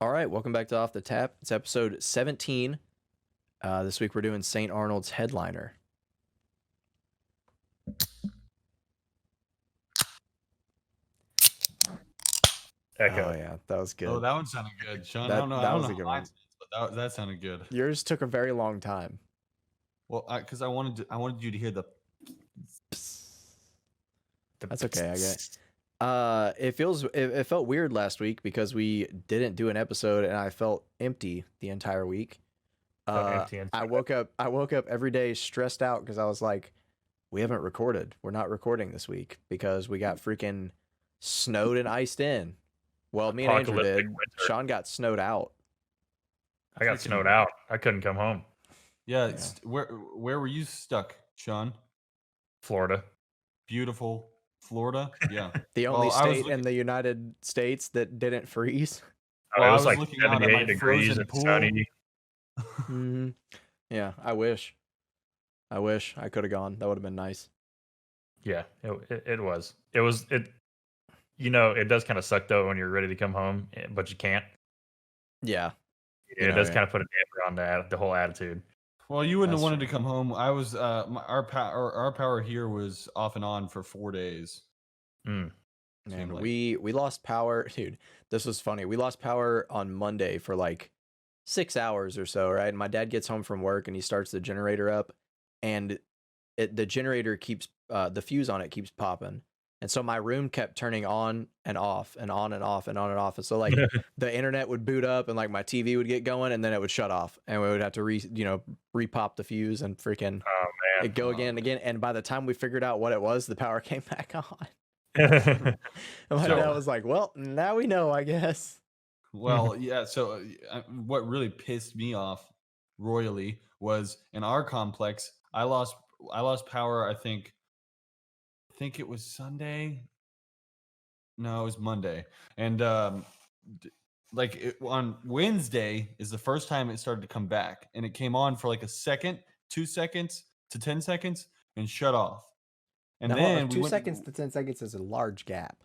All right, welcome back to Off the Tap. It's episode 17. This week we're doing St. Arnold's Headliner. Echo. Oh yeah, that was good. Oh, that one sounded good, Sean. That I don't know was how a good mine one. sounds, but that sounded good. Yours took a very long time. Well, because I wanted you to hear the. That's okay, I get it. It felt weird last week because we didn't do an episode and I felt empty the entire week. Empty I woke up every day stressed out because I was like, we haven't recorded. We're not recording this week because we got freaking snowed and iced in. Well, me and Andrew Apocalyptic did. winter. Sean got snowed out. I got snowed out. I couldn't come home. Yeah, where were you stuck, Sean? Florida. Beautiful Florida. Yeah. The only Well, I was state in looking- the United States that didn't freeze. Well, I it was was like looking out at 78 my degrees frozen and pool. sunny. Mm-hmm. Yeah, I wish I could have gone. That would have been nice. Yeah, it was. It was it. You know, it does kind of suck though when you're ready to come home, but you can't. Yeah. It does kind of put a damper on the whole attitude. Well, you wouldn't That's have wanted true. to come home. I was our power here was off and on for 4 days. Mm. And Seemed like- we lost power, dude. This was funny. We lost power on Monday for like 6 hours or so, right? And my dad gets home from work and he starts the generator up, and the generator keeps the fuse on it keeps popping, and so my room kept turning on and off and on and off and on and off. And so like the internet would boot up and like my TV would get going and then it would shut off and we would have to repop the fuse and freaking Oh it go again and again. And by the time we figured out what it was, the power came back on. man. And my So- dad was like, "Well, now we know, I guess." Well, yeah. So what really pissed me off royally was in our complex. I lost power. I think it was Sunday. No, it was Monday. And on Wednesday is the first time it started to come back, and it came on for like a second, 2 seconds to 10 seconds, and shut off. And Now, then 2 seconds to 10 seconds is a large gap.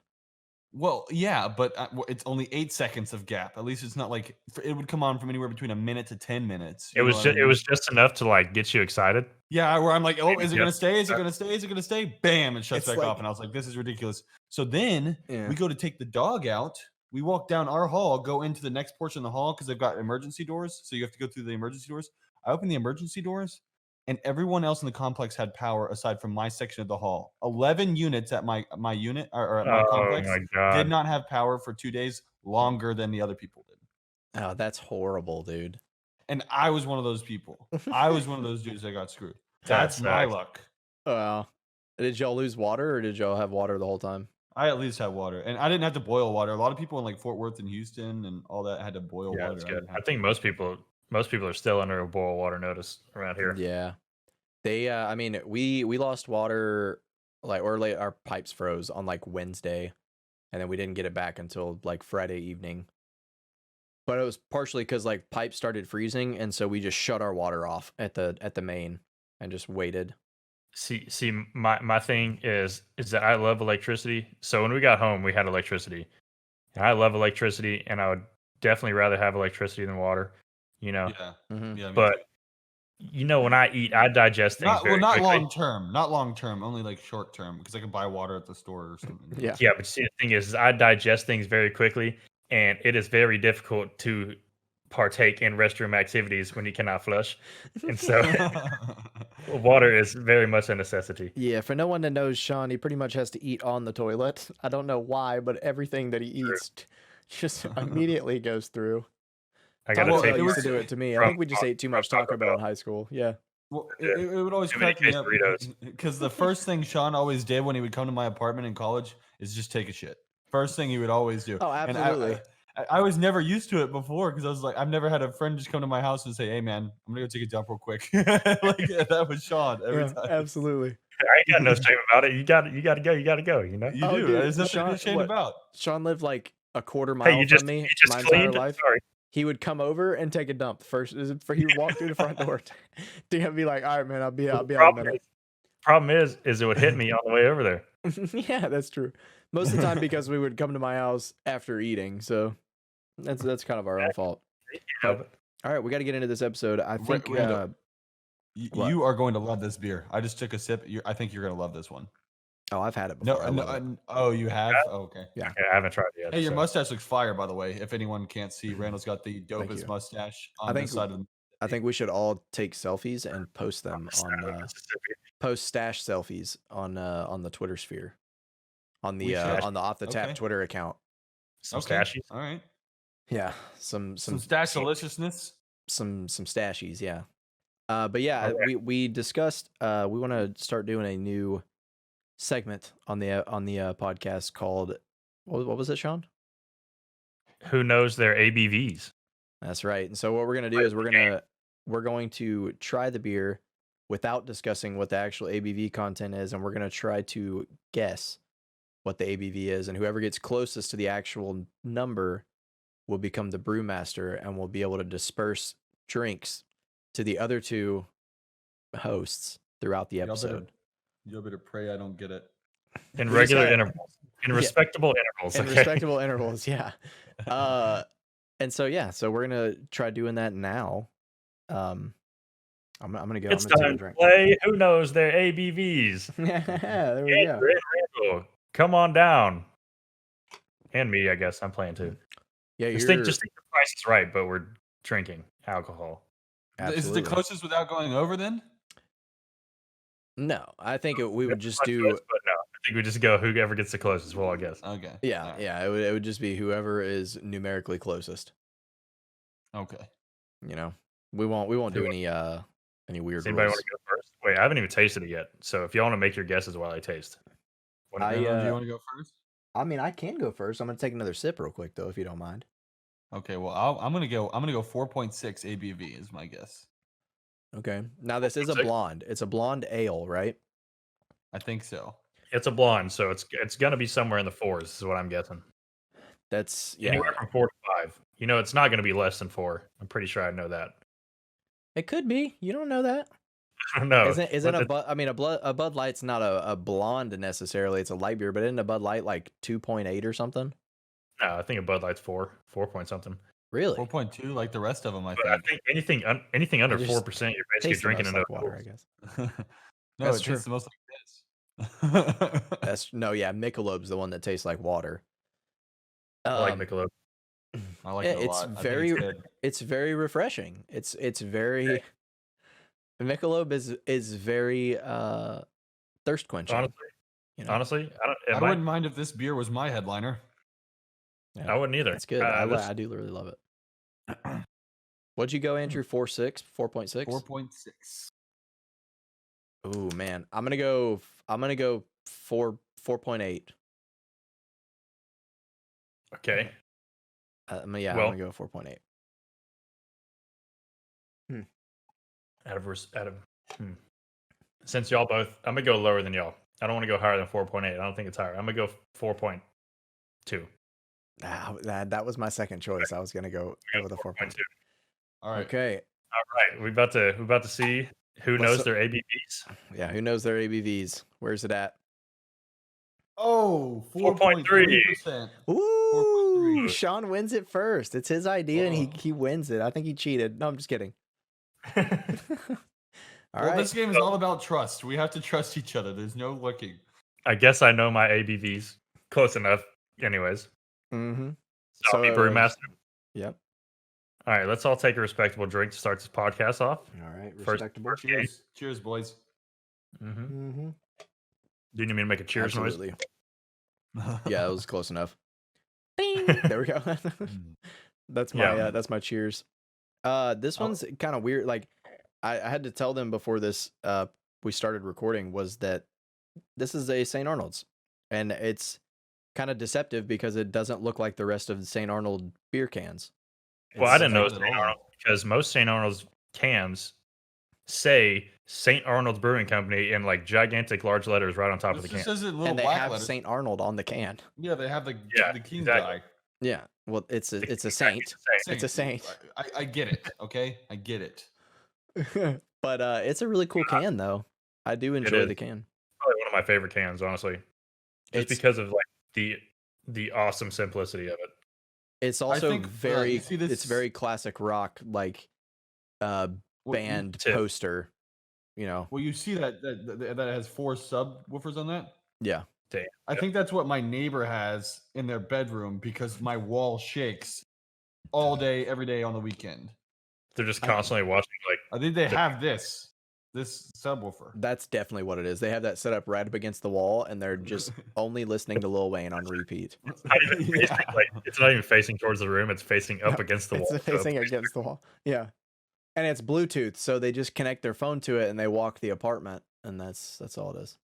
Well, yeah, but it's only 8 seconds of gap. At least it's not like it would come on from anywhere between a minute to 10 minutes. It was just, it was just enough to like get you excited. Yeah, where I'm like, oh, Maybe is it gonna just- stay? Is it gonna stay? Is it gonna stay? Bam! It shuts It's back like- off, and I was like, this is ridiculous. So then Yeah. we go to take the dog out. We walk down our hall, go into the next portion of the hall because they've got emergency doors. So you have to go through the emergency doors. I open the emergency doors, and everyone else in the complex had power aside from my section of the hall. 11 units at my unit or at my Oh complex my god! did not have power for 2 days longer than the other people did. Oh, that's horrible, dude. And I was one of those people. I was one of those dudes that got screwed. That That's my sucks. luck. Wow. Did y'all lose water or did y'all have water the whole time? I at least had water, and I didn't have to boil water. A lot of people in like Fort Worth and Houston and all that had to boil Yeah, water. that's I good. didn't I have think to. most people are still under a boil water notice around here. Yeah. They I mean, we lost water our pipes froze on like Wednesday, and then we didn't get it back until like Friday evening. But it was partially cuz like pipes started freezing, and so we just shut our water off at the main and just waited. See, my thing is that I love electricity. So when we got home, we had electricity. And I love electricity, and I would definitely rather have electricity than water. You know, Yeah, Mhm. yeah. me but too. you know, when I eat, I digest things not very not quickly. long term, not long term, only like short term because I can buy water at the store or something. Yeah. Yeah, but see, the thing is I digest things very quickly, and it is very difficult to partake in restroom activities when you cannot flush. And so water is very much a necessity. Yeah, for no one that knows Sean, he pretty much has to eat on the toilet. I don't know why, but everything that he eats just immediately goes through. I Taco gotta Bell take used was- to do it to me. I from- think we just ate too from much Taco Taco Bell Bell. in high school. Yeah. Well, Yeah. it would always Too many crack me up quesadillas. because the first thing Sean always did when he would come to my apartment in college is just take a shit. First thing he would always do. Oh, And absolutely. I was never used to it before because I was like, I've never had a friend just come to my house and say, "Hey, man, I'm gonna go take a dump real quick." Like that was Sean every time. absolutely. I ain't got no shame about it. You got to go. You got to go. You know. You Oh, do. dude, There's nothing to Sean- be ashamed what? about. Sean lived like a quarter mile Hey, you from just me you just my entire cleaned. life. Sorry. He would come over and take a dump first. He would walk through the front door. I'd be like, "All right, man, I'll be out in a minute." Problem is it would hit me on the way over there. Yeah, that's true. Most of the time because we would come to my house after eating. So That's kind of our own fault. Yeah, But, all right, we got to get into this episode. I think Randall, what? you are going to love this beer. I just took a sip. I think you're going to love this one. Oh, I've had it No, before. I love it. oh, you have? Oh, okay. Yeah. okay, I haven't tried it yet. Hey, your so. mustache looks fire, by the way. If anyone can't see, Randall's got the you. dopest mustache I on think this side of the. I think we should all take selfies and post them on post stash selfies on the Twitter sphere, on the Off the Tap Okay. Twitter account. Some Okay. stashies. All right. Yeah, some stash deliciousness. some stashies. Yeah. But yeah, Okay. we discussed we want to start doing a new segment on the podcast called what was it, Sean? Who knows their ABVs? That's right. And so what we're gonna do is we're going to try the beer without discussing what the actual ABV content is, and we're gonna try to guess what the ABV is, and whoever gets closest to the actual number will become the brewmaster, and will be able to disperse drinks to the other two hosts throughout the episode. You better pray I don't get it. In We regular just intervals. In respectable intervals. In okay? respectable intervals, yeah. And so so we're gonna try doing that now. I'm gonna go. It's I'm gonna take a time to drink. play Who Knows Their ABVs. There we go. Randall, come on down. And me, I guess. I'm playing too. Yeah, Just think the price is right, but we're drinking alcohol. absolutely. Is it the closest without going over then? No, I think we would just But do. no, I think we just go whoever gets the closest. Well, I guess. Okay. Yeah, All right. yeah. It would just be whoever is numerically closest. Okay. You know, we won't do any weird Does anybody rules. want to go first? Wait, I haven't even tasted it yet. So if y'all want to make your guesses while I taste. I, Randall, do you want to go first? I mean, I can go first. I'm gonna take another sip real quick though, if you don't mind. Okay. Well, I'm gonna go 4.6 ABV is my guess. Okay. Now this is a 4.6? blonde. It's a blonde ale, right? I think so. It's a blonde, so it's gonna be somewhere in the fours, is what I'm guessing. That's Anywhere from 4 to 5. You know, it's not gonna be less than 4. I'm pretty sure I know that. It could be. You don't know that. I don't know. Isn't a Bud Light's not a blonde necessarily. It's a light beer, but isn't a Bud Light like 2.8 or something? No, I think a Bud Light's 4 point something. Really? 4.2, like the rest of them, I But I think. think anything under just 4%, you're basically Tastes the drinking most enough like water, I guess. No, That's it true. tastes the most like this. That's Michelob's the one that tastes like water. I like Michelob. I like it a it's lot. I think very good. it's very refreshing. It's very Michelob is very thirst quenching. Honestly, you know? honestly, I wouldn't mind if this beer was my headliner. I wouldn't either. It's good. I do really love it. What'd you go, Andrew? 4.6? 4.6? 4.6. Ooh, man. I'm gonna go 4.8. Okay. I'm gonna go 4.8. Since y'all both, I'm gonna go lower than y'all. I don't want to go higher than 4.8. I don't think it's higher. I'm gonna go 4.2. That was my second choice. I was gonna go with a 4.2. All right. Okay. All right. We're about to see who knows their ABVs. Yeah, who knows their ABVs? Where's it at? Oh, 4.3. 4.3%. Ooh, 4.3. Sean wins it first. It's his idea and he wins it. I think he cheated. No, I'm just kidding. All right. This game is all about trust. We have to trust each other. There's no looking. I guess I know my ABVs close enough. Anyways, Mm-hmm. so I'll be brewmaster. Yep. All right, let's all take a respectable drink to start this podcast off. All right. First- Respectable. Cheers. Cheers, boys. Mm-hmm. Mm-hmm. Do you need me to make a cheers Absolutely. Yeah. Yeah, it was close enough. Bing! There we go. That's my cheers. This one's kind of weird. Like I had to tell them before this we started recording was that this is a St. Arnold's, and it's kind of deceptive because it doesn't look like the rest of the St. Arnold beer cans. Well, I didn't know It's- St. Arnold because most St. Arnold's cans say St. Arnold's Brewing Company in like gigantic large letters right on top of the This can. just says it in little And they black have letters. St. Arnold on the can. Yeah, they have the king exactly. guy. Yeah. Well, it's a Exactly, saint. same. It's a saint. I get it. Okay, I get it. But it's a really cool can though. I do enjoy is. the can. Probably one of my favorite cans, honestly, just It's because of like the awesome simplicity of it. It's also think, very you see it's this- very classic rock, like Well, band Tip. poster, you know. Well, you see that it has 4 subwoofers on that. Yeah. Damn. I think that's what my neighbor has in their bedroom because my wall shakes all day, every day on the weekend. They're just constantly watching like I think they have this subwoofer. That's definitely what it is. They have that set up right up against the wall, and they're just only listening to Lil Wayne on repeat. not even facing, like it's not even facing towards the room, it's facing up against the wall. It's so facing against the wall. Yeah. And it's Bluetooth, so they just connect their phone to it and they walk the apartment, and that's all it is.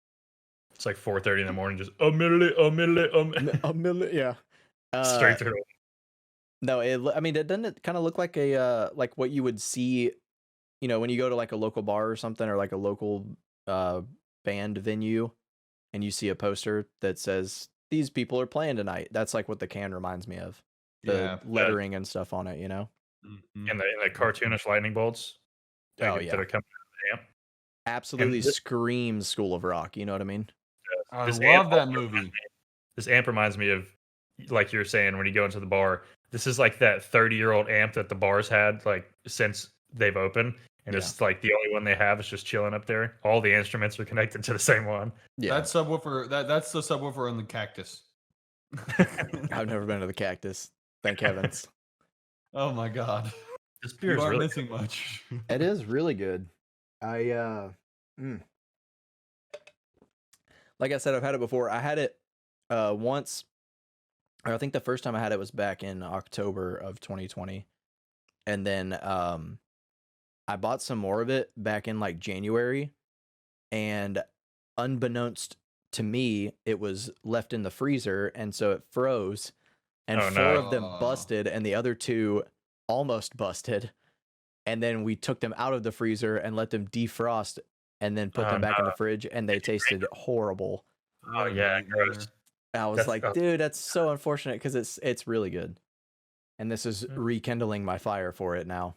It's like 4:30 in the morning, just a minute. A million, yeah. Straight through. No, I mean, it doesn't kind of look like a like what you would see, you know, when you go to like a local bar or something, or like a local band venue, and you see a poster that says these people are playing tonight. That's like what the can reminds me of. The lettering and stuff on it, you know. Mhm. And the cartoonish lightning bolts. Oh, that yeah. are coming out of the amp. Absolutely this- screams School of Rock. You know what I mean? I This love amp that also movie. This amp reminds me of, like you're saying, when you go into the bar. This is like that 30-year-old amp that the bars had like since they've opened, and it's like the only one they have is just chilling up there. All the instruments are connected to the same one. Yeah. That subwoofer, that's the subwoofer on the Cactus. I've never been to the Cactus. Thank heavens. Oh my god. This beer You is aren't really missing much. It is really good. Like I said, I've had it before. I had it once. Or I think the first time I had it was back in October of 2020. And then I bought some more of it back in like January. And unbeknownst to me, it was left in the freezer, and so it froze. And Oh, 4 no. of them busted, and the other 2 almost busted. And then we took them out of the freezer and let them defrost, and then put Oh, them back in no. the fridge, and they tasted horrible. Oh yeah, gross. I was That's- like, dude, that's so unfortunate because it's really good. And this is Yeah. rekindling my fire for it now.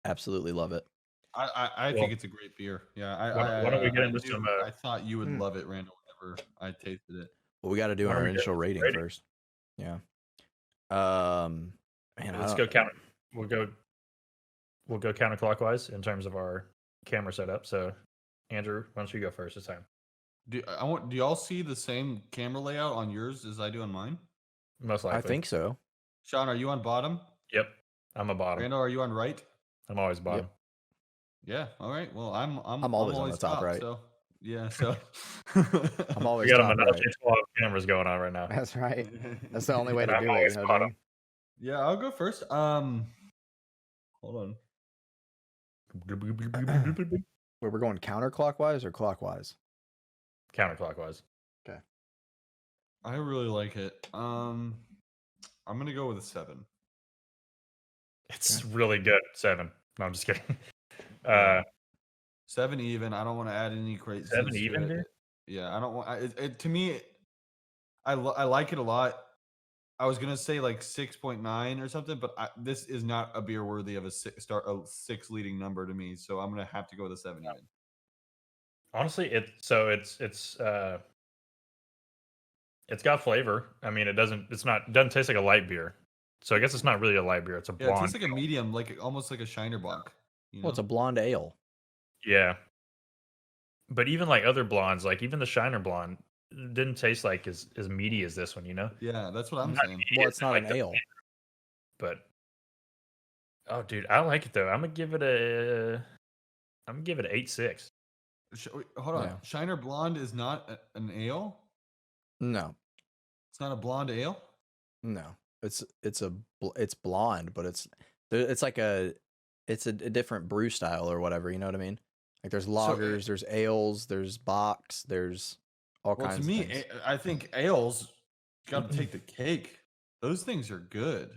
Absolutely love it. I Well, think it's a great beer. Yeah, why don't we get I into knew- some, I thought you would Mm. love it, Randall, whenever I tasted it. Well, we got to do Why our don't we get initial into rating rating? first. Yeah. Man, Let's go count. We'll go counterclockwise in terms of our camera setup. So, Andrew, why don't you go first this time? Do y'all see the same camera layout on yours as I do on mine? Most likely. I think so. Sean, are you on bottom? Yep. I'm a bottom. Randall, are you on right? I'm always bottom. Yeah. All right. Well, I'm always on the top right. So yeah. So I'm We always got a top Menage right. 12 cameras going on right now. That's right. That's the only way to And I'm do it. always You know what I bottom. mean? Yeah, I'll go first. Hold on. Where we're going counterclockwise or clockwise? Counterclockwise. I really like it. I'm gonna go with a 7. It's really good. 7. No, I'm just kidding. 7 even. I don't want to add any crazy. 7 even, dude? Yeah, I don't want. To me, I like it a lot. I was gonna say like 6.9 or something, but this is not a beer worthy of a 6 leading number to me. So I'm gonna have to go with a 7 even. Honestly, it's got flavor. I mean, it doesn't taste like a light beer. So I guess it's not really a light beer. It's a Yeah, blonde. it tastes like a medium, like almost like a Shiner Blanc. You Well, it's know? a blonde ale. Yeah. But even like other blondes, like even the Shiner blonde, didn't taste like as meaty as this one, you know? Yeah, that's what I'm Not saying. meaty Well, as it's in, not like, an the ale. flavor, but oh, dude, I like it though. I'm gonna give it a 8.6. Hold on. Yeah. Shiner Blonde is not an ale. No, It's not a blonde ale. no. It's blonde, but it's like it's a different brew style or whatever. You know what I mean? Like there's lagers, there's ales, there's bocks, there's all Well, kinds to me, of things. I think ales got to take the cake. Those things are good.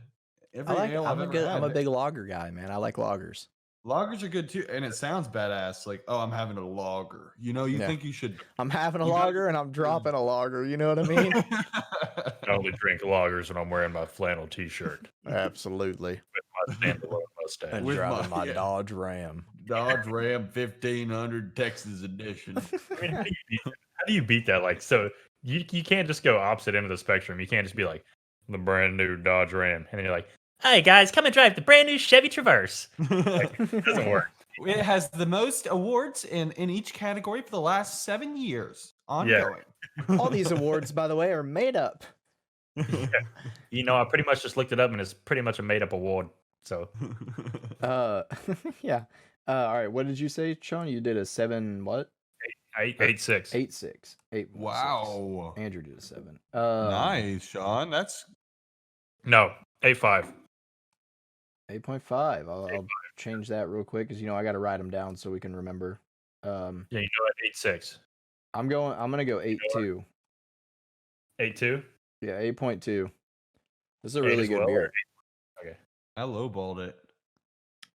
Every ale I've ever had. I'm a big lager guy, man. I like lagers. Lagers are good too, and it sounds badass. Like, oh, I'm having a lager. You know, you Yeah. think you should. I'm having a You gotta- lager and I'm dropping a lager. You know what I mean? I only drink lagers when I'm wearing my flannel T-shirt Absolutely. with my standalone mustache. And With driving my- my yeah. Dodge Ram. Dodge Ram 1500 Texas edition. I mean, how do you beat that? Like, so you can't just go opposite end of the spectrum. You can't just be like, the brand new Dodge Ram, and then you're like, "Hey guys, come and drive the brand new Chevy Traverse." Like, it doesn't work. It has the most awards in each category for the last 7 years. Ongoing. All these awards, by the way, are made up. You know, I pretty much just looked it up, and it's pretty much a made up award. So Yeah. All right. What did you say, Sean? You did a 7 what? 8.6. 8.6. 8.6. Wow. Andrew did a 7. Nice, Sean. That's No, 8.5. 8.5. I'll change that real quick because I got to write them down so we can remember. Yeah, you know what? 8.6. I'm gonna go 8.2. 8.2. Yeah, 8.2. This is a 8 really as good well, beer. Okay. I lowballed it.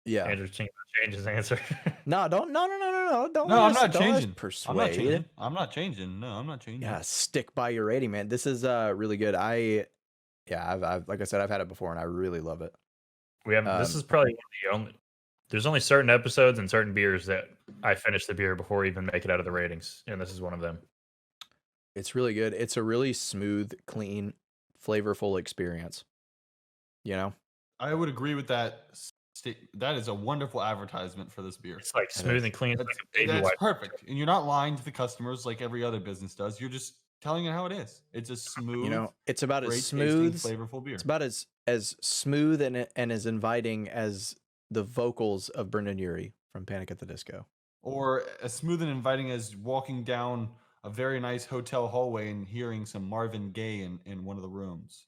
Yeah. Andrew change his answer. No, don't. No. Don't. No, let I'm us- not don't let us changing. Persuade. I'm not changing. I'm not changing. No, I'm not changing. Yeah, stick by your rating, man. This is really good. I've like I said, I've had it before and I really love it. We have this is probably one of the only. There's only certain episodes and certain beers that I finish the beer before we even make it out of the ratings, and this is one of them. It's really good. It's a really smooth, clean, flavorful experience. I would agree with that. That is a wonderful advertisement for this beer. It's like smooth and clean. It's like a baby That's wipe. perfect. And you're not lying to the customers like every other business does. You're just telling it how it is. It's a smooth, It's about great as smooth, tasting, flavorful beer. it's about as smooth and as inviting as the vocals of Brendan Urie from Panic at the Disco. Or as smooth and inviting as walking down a very nice hotel hallway and hearing some Marvin Gaye in one of the rooms.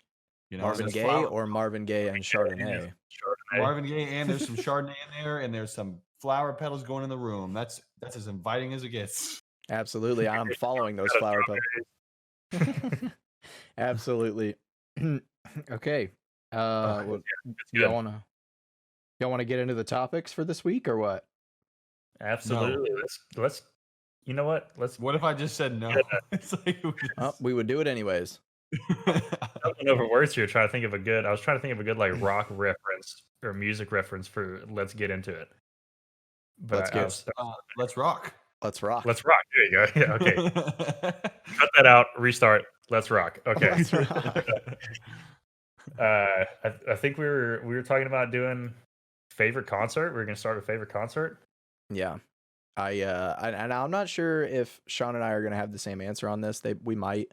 Marvin there's Gaye or Marvin Gaye and Chardonnay? Marvin Gaye, and there's some Chardonnay in there, and there's some flower petals going in the room. That's as inviting as it gets. Absolutely. I'm following those flower petals. Absolutely. Okay. It's Y'all good. wanna get into the topics for this week or what? Absolutely. Let's. You know what? What if I just said no? It's like We would do it anyways. Jumping over words here. Trying to think of a good. I was trying to think of a good like rock reference or music reference for. Let's get into it. But let's rock. Let's rock. Let's rock. There you go. Yeah. Okay. Cut that out. Restart. Let's rock. Okay. Let's rock. I think we were talking about doing favorite concert. We're gonna start with favorite concert. Yeah. And I'm not sure if Sean and I are gonna have the same answer on this. We might,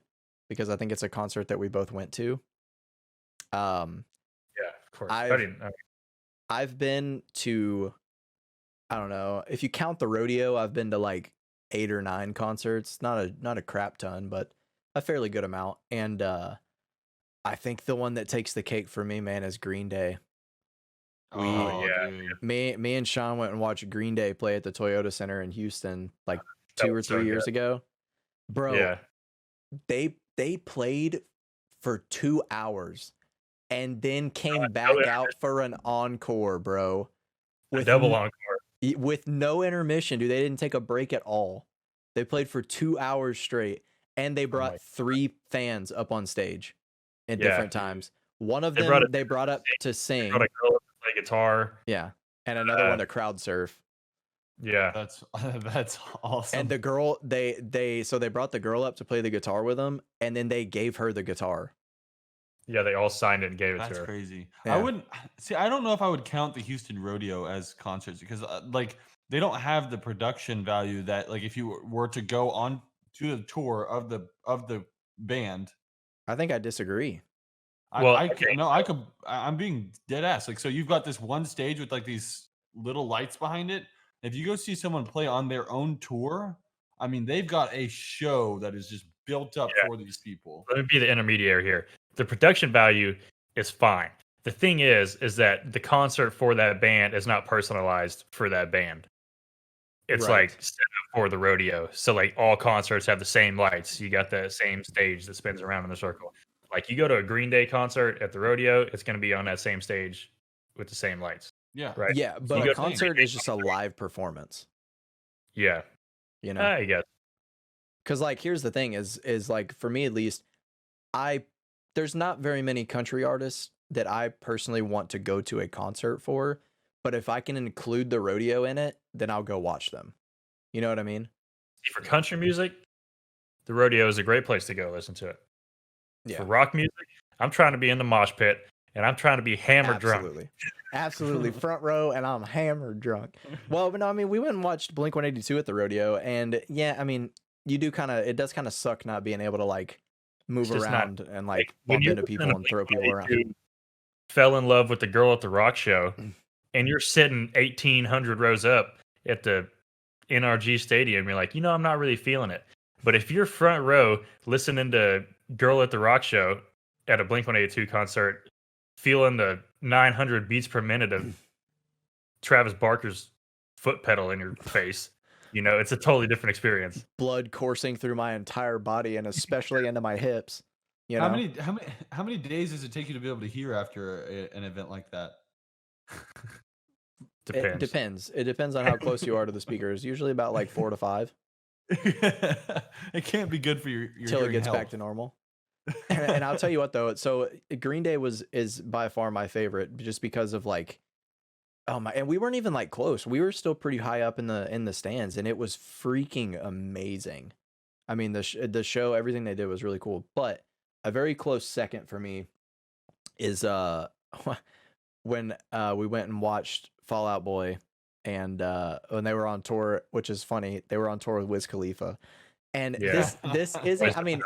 because I think it's a concert that we both went to. Yeah, of course. I've been to, I don't know, if you count the rodeo, I've been to like 8 or 9 concerts. Not a crap ton, but a fairly good amount. And I think the one that takes the cake for me, man, is Green Day. Dude. Me and Sean went and watched Green Day play at the Toyota Center in Houston like 2 or 3 years ago. Bro, Yeah. They played for 2 hours and then came back out for an encore, bro. With double encore. With no intermission, dude. They didn't take a break at all. They played for 2 hours straight, and they brought 3 fans up on stage at different times. One of them they brought up to sing. They brought a girl up to play guitar. Yeah, and another one to crowd surf. Yeah, that's awesome. And the girl, they brought the girl up to play the guitar with them, and then they gave her the guitar. Yeah, they all signed it and gave it to her. That's crazy. Yeah. I wouldn't see. I don't know if I would count the Houston Rodeo as concerts because, like, they don't have the production value that, like, if you were to go on to the tour of the band. I think I disagree. I'm being dead ass. Like, so you've got this one stage with like these little lights behind it. If you go see someone play on their own tour, I mean, they've got a show that is just built up for these people. Let me be the intermediary here. The production value is fine. The thing is that the concert for that band is not personalized for that band. It's like set up for the rodeo. So like all concerts have the same lights. You got the same stage that spins around in the circle. Like you go to a Green Day concert at the rodeo, it's going to be on that same stage with the same lights. Yeah. Right. Yeah, but a concert is just a live performance. Yeah. I guess. Because like here's the thing is like for me at least, there's not very many country artists that I personally want to go to a concert for, but if I can include the rodeo in it, then I'll go watch them. You know what I mean? See, for country music, the rodeo is a great place to go listen to it. Yeah. For rock music, I'm trying to be in the mosh pit, and I'm trying to be hammered drunk. Absolutely. Front row, and I'm hammered drunk. Well, but no, I mean, we went and watched Blink-182 at the rodeo, and yeah, I mean, it does kind of suck not being able to like move It's just not around and like like when bump you're into people listening to and throw people around. Blink-182, fell in love with the girl at the rock show, and you're sitting 1,800 rows up at the NRG Stadium, you're like, I'm not really feeling it. But if you're front row listening to Girl at the Rock Show at a Blink-182 concert, feeling the 900 beats per minute of Travis Barker's foot pedal in your face, it's a totally different experience. Blood coursing through my entire body and especially into my hips. You know? How many days does it take you to be able to hear after an event like that? Depends. It depends on how close you are to the speakers. Usually about like 4 to 5 It can't be good for your till it hearing gets health. back to normal. And I'll tell you what though, so Green Day is by far my favorite just because of like, oh my, and we weren't even like close. We were still pretty high up in the stands, and it was freaking amazing. I mean, the show, everything they did was really cool. But a very close second for me is when we went and watched Fall Out Boy, and when they were on tour, which is funny, they were on tour with Wiz Khalifa, and Yeah. this isn't. I mean,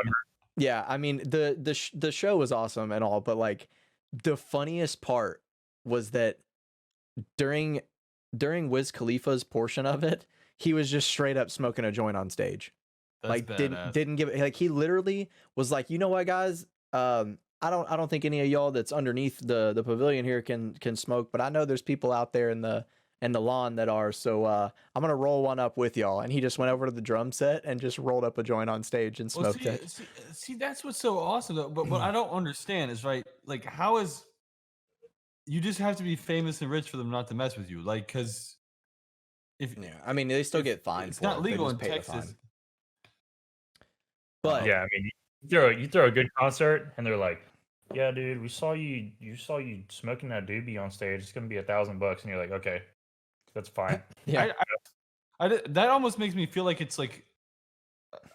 yeah, I mean the show was awesome and all, but like the funniest part was that during Wiz Khalifa's portion of it, he was just straight up smoking a joint on stage. That's Like badass. didn't give it, like he literally was like, you know what, guys, I don't think any of y'all that's underneath the pavilion here can smoke, but I know there's people out there in the lawn that are, so I'm gonna roll one up with y'all. And he just went over to the drum set and just rolled up a joint on stage and Well, smoked it. see, that's what's so awesome though. But what I don't understand is, right, like, how is you just have to be famous and rich for them not to mess with you? Like, because if Yeah, I mean they still if get fined it's for not it. They legal just in pay the Texas. fine. But Yeah, I mean, you throw a good concert, and they're like, "Yeah, dude, we saw you smoking that doobie on stage. It's gonna be $1,000," and you're like, "Okay, that's fine." yeah, That almost makes me feel like it's like,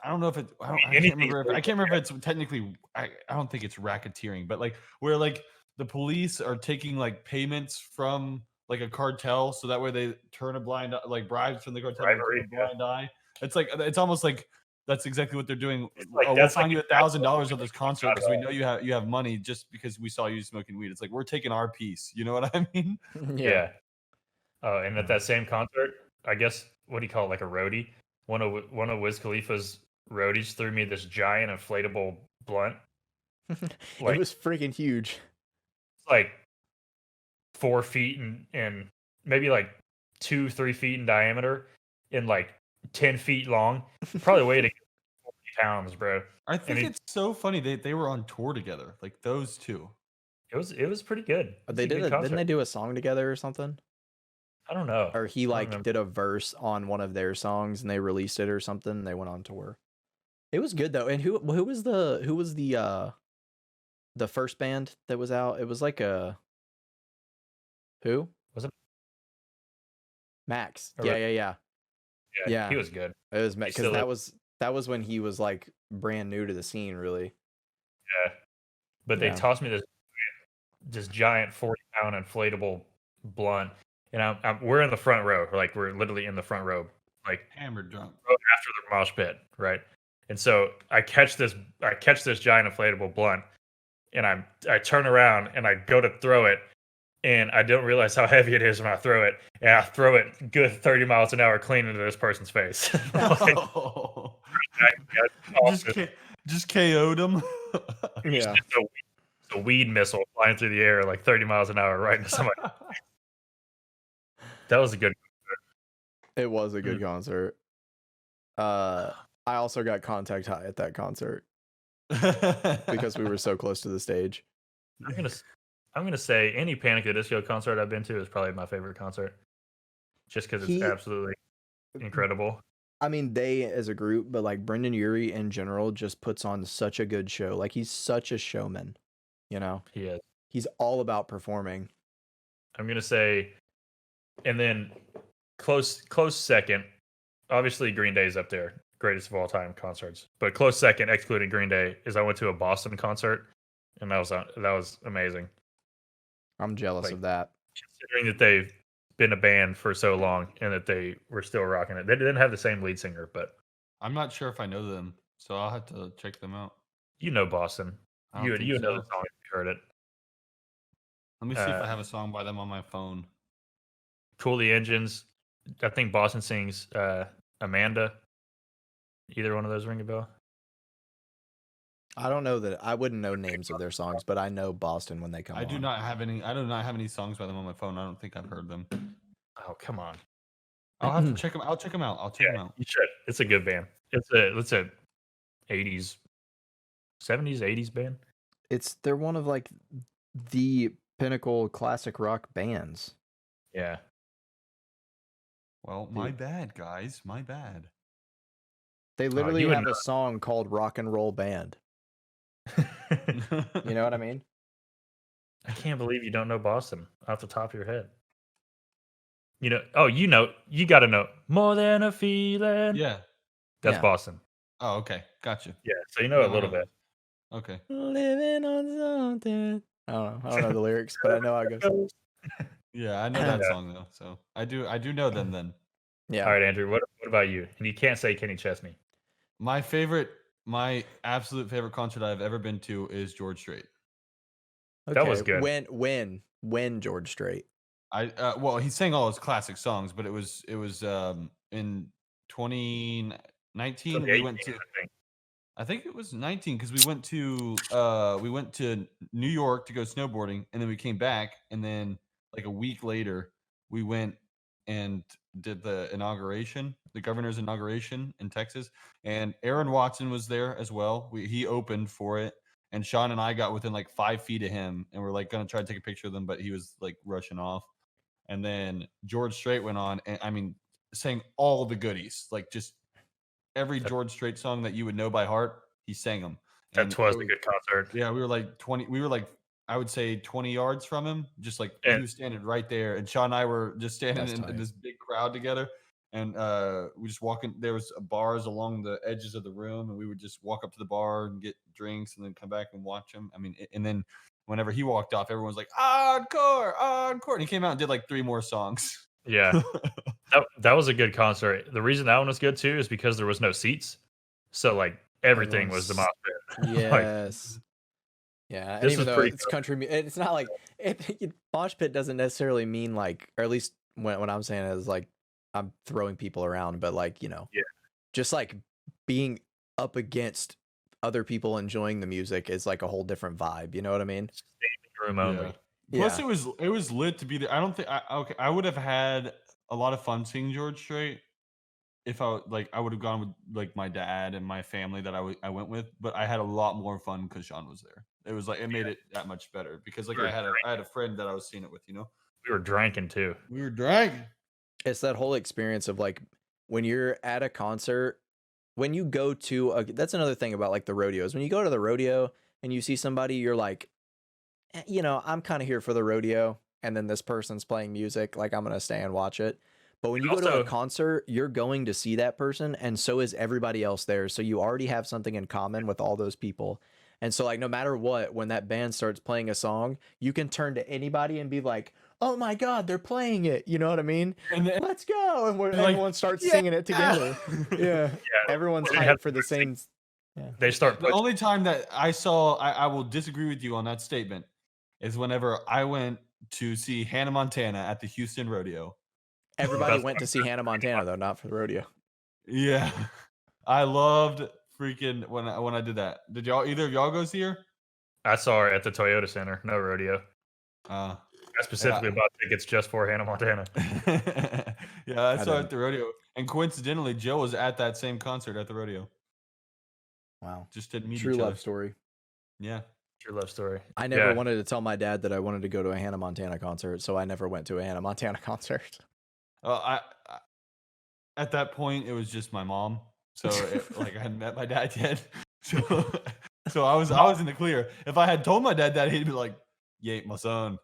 I don't know if it. I can't anything's remember. I legal, can't remember if it's technically. I don't think it's racketeering, but like where like the police are taking like payments from like a cartel, so that way they turn a blind like bribes from the cartel, they turn Bribery, a blind eye. It's like it's almost like that's exactly what they're doing. It's like Oh, we'll that's find like you $1,000 at this concert because we right. know you have money just because we saw you smoking weed. It's like we're taking our piece. You know what I mean? Yeah. Oh, and at that same concert, I guess what do you call it, like a roadie? One of Wiz Khalifa's roadies threw me this giant inflatable blunt, It like was freaking huge. like 4 feet and maybe like 2-3 feet in diameter, and like 10 feet long. Probably weighed 40 pounds, bro. I think he- it's so funny they were on tour together, like those two. It was pretty good. They It's a did good didn't concert. they do a song together or something? I don't know. Or he I don't like remember. did a verse on one of their songs and they released it or something. And they went on tour. It was good though. And who was the first band that was out? It was like a who? Was it? Max. Or Yeah, was- yeah, yeah. Yeah. He was good. It was He because still that was when he was like brand new to the scene, really. Yeah. But they Yeah. tossed me this giant 40-pound inflatable blunt, and we're in the front row, like we're literally in the front row, like Hammered drunk. after the mosh pit, right? And so I catch this giant inflatable blunt, and I turn around and I go to throw it, and I don't realize how heavy it is when I throw it, and I throw it good 30 miles an hour clean into this person's face. Like, Just KO'd him. Yeah. just a weed missile flying through the air like 30 miles an hour right into somebody. That was a good. It was a good concert. I also got contact high at that concert because we were so close to the stage. I'm gonna say any Panic at the Disco concert I've been to is probably my favorite concert, just because it's absolutely incredible. I mean, they as a group, but like Brendan Urie in general just puts on such a good show. Like he's such a showman, you know. He is. He's all about performing. I'm gonna say, and then close second. Obviously, Green Day's up there, greatest of all time concerts. But close second, excluding Green Day, is I went to a Boston concert and that was amazing. I'm jealous Like of that. considering that they've been a band for so long and that they were still rocking it. They didn't have the same lead singer, but I'm not sure if I know them, so I'll have to check them out. you know Boston. I You don't think would know the so. song if you heard it. Let me see if I have a song by them on my phone. Cool the Engines. I think Boston sings Amanda. Either one of those ring a bell? I don't know that I wouldn't know names of their songs, but I know Boston when they come I do on. not have any. I do not have any songs by them on my phone. I don't think I've heard them. Oh, come on. I'll have to check them. I'll check them out. I'll check them out. You should. It's a good band. It's a 80s, 70s, 80s band. They're one of like the pinnacle classic rock bands. Yeah. Well, my bad, guys. My bad. They literally you would have know. a song called Rock and Roll Band. You know what I mean? I can't believe you don't know Boston off the top of your head. You know, you got to know More Than a Feeling. Yeah. That's Yeah. Boston. Oh, okay. Gotcha. Yeah, so you know a Yeah, I little know bit. Okay. Living on something. I don't know the lyrics, but I know how it goes. Yeah, I know that song though. So I do know them then. Yeah. All right, Andrew, what about you? And you can't say Kenny Chesney. My absolute favorite concert I've ever been to is George Strait. That was good. When George Strait? Well, he sang all his classic songs, but it was in 2019 we went to I think it was 19 because we went to New York to go snowboarding, and then we came back, and then like a week later we went and did the governor's inauguration in Texas, and Aaron Watson was there as well. He opened for it, and Sean and I got within like 5 feet of him, and we're like gonna try to take a picture of them, but he was like rushing off. And then George Strait went on, and I mean, sang all the goodies, like just every George Strait song that you would know by heart, he sang them. That was a good concert. Yeah, we were like I would say 20 yards from him, just like he was standing right there. And Sean and I were just standing in this big crowd together. And we just walking. There was bars along the edges of the room, and we would just walk up to the bar and get drinks, and then come back and watch him. I mean, and then whenever he walked off, everyone was like, "Encore, encore!" And he came out and did like 3 more songs. Yeah, that was a good concert. The reason that one was good too is because there was no seats, so like everything was the mosh pit. Yes. Yeah, and This even was though pretty it's country, it's not like mosh pit doesn't necessarily mean like, or at least when I'm saying it is like I'm throwing people around, but like just like being up against other people enjoying the music is like a whole different vibe. You know what I mean? Standing room only. Plus, it was lit to be there. I don't think I would have had a lot of fun seeing George Strait if I would have gone with like my dad and my family that I went with, but I had a lot more fun because Sean was there. It was like it made it that much better because like I had a friend that I was seeing it with, you know. We were drinking too. We were drinking. It's that whole experience of like when you're at a concert, when you go to that's another thing about like the rodeos. When you go to the rodeo and you see somebody, you're like, I'm kind of here for the rodeo, and then this person's playing music, like I'm gonna stay and watch it. But when you go to a concert, you're going to see that person, and so is everybody else there. So you already have something in common with all those people. And so like no matter what, when that band starts playing a song, you can turn to anybody and be like, "Oh my God, they're playing it!" You know what I mean? And then, let's go, and everyone starts singing it together. Yeah, everyone's hyped for the same. Yeah. The only time that I will disagree with you on that statement is whenever I went to see Hannah Montana at the Houston Rodeo. Everybody went to see Hannah Montana though, not for the rodeo. Yeah, I loved freaking when I did that. Did either of y'all go see her? I saw her at the Toyota Center. No rodeo. I specifically bought tickets just for Hannah Montana. Yeah, I saw her at the rodeo, and coincidentally, Joe was at that same concert at the rodeo. Wow, just didn't meet true each love other. Story. Yeah. True love story. I never wanted to tell my dad that I wanted to go to a Hannah Montana concert, so I never went to a Hannah Montana concert. I at that point it was just my mom, so I hadn't met my dad yet. So I was in the clear. If I had told my dad that, he'd be like, "You ain't my son."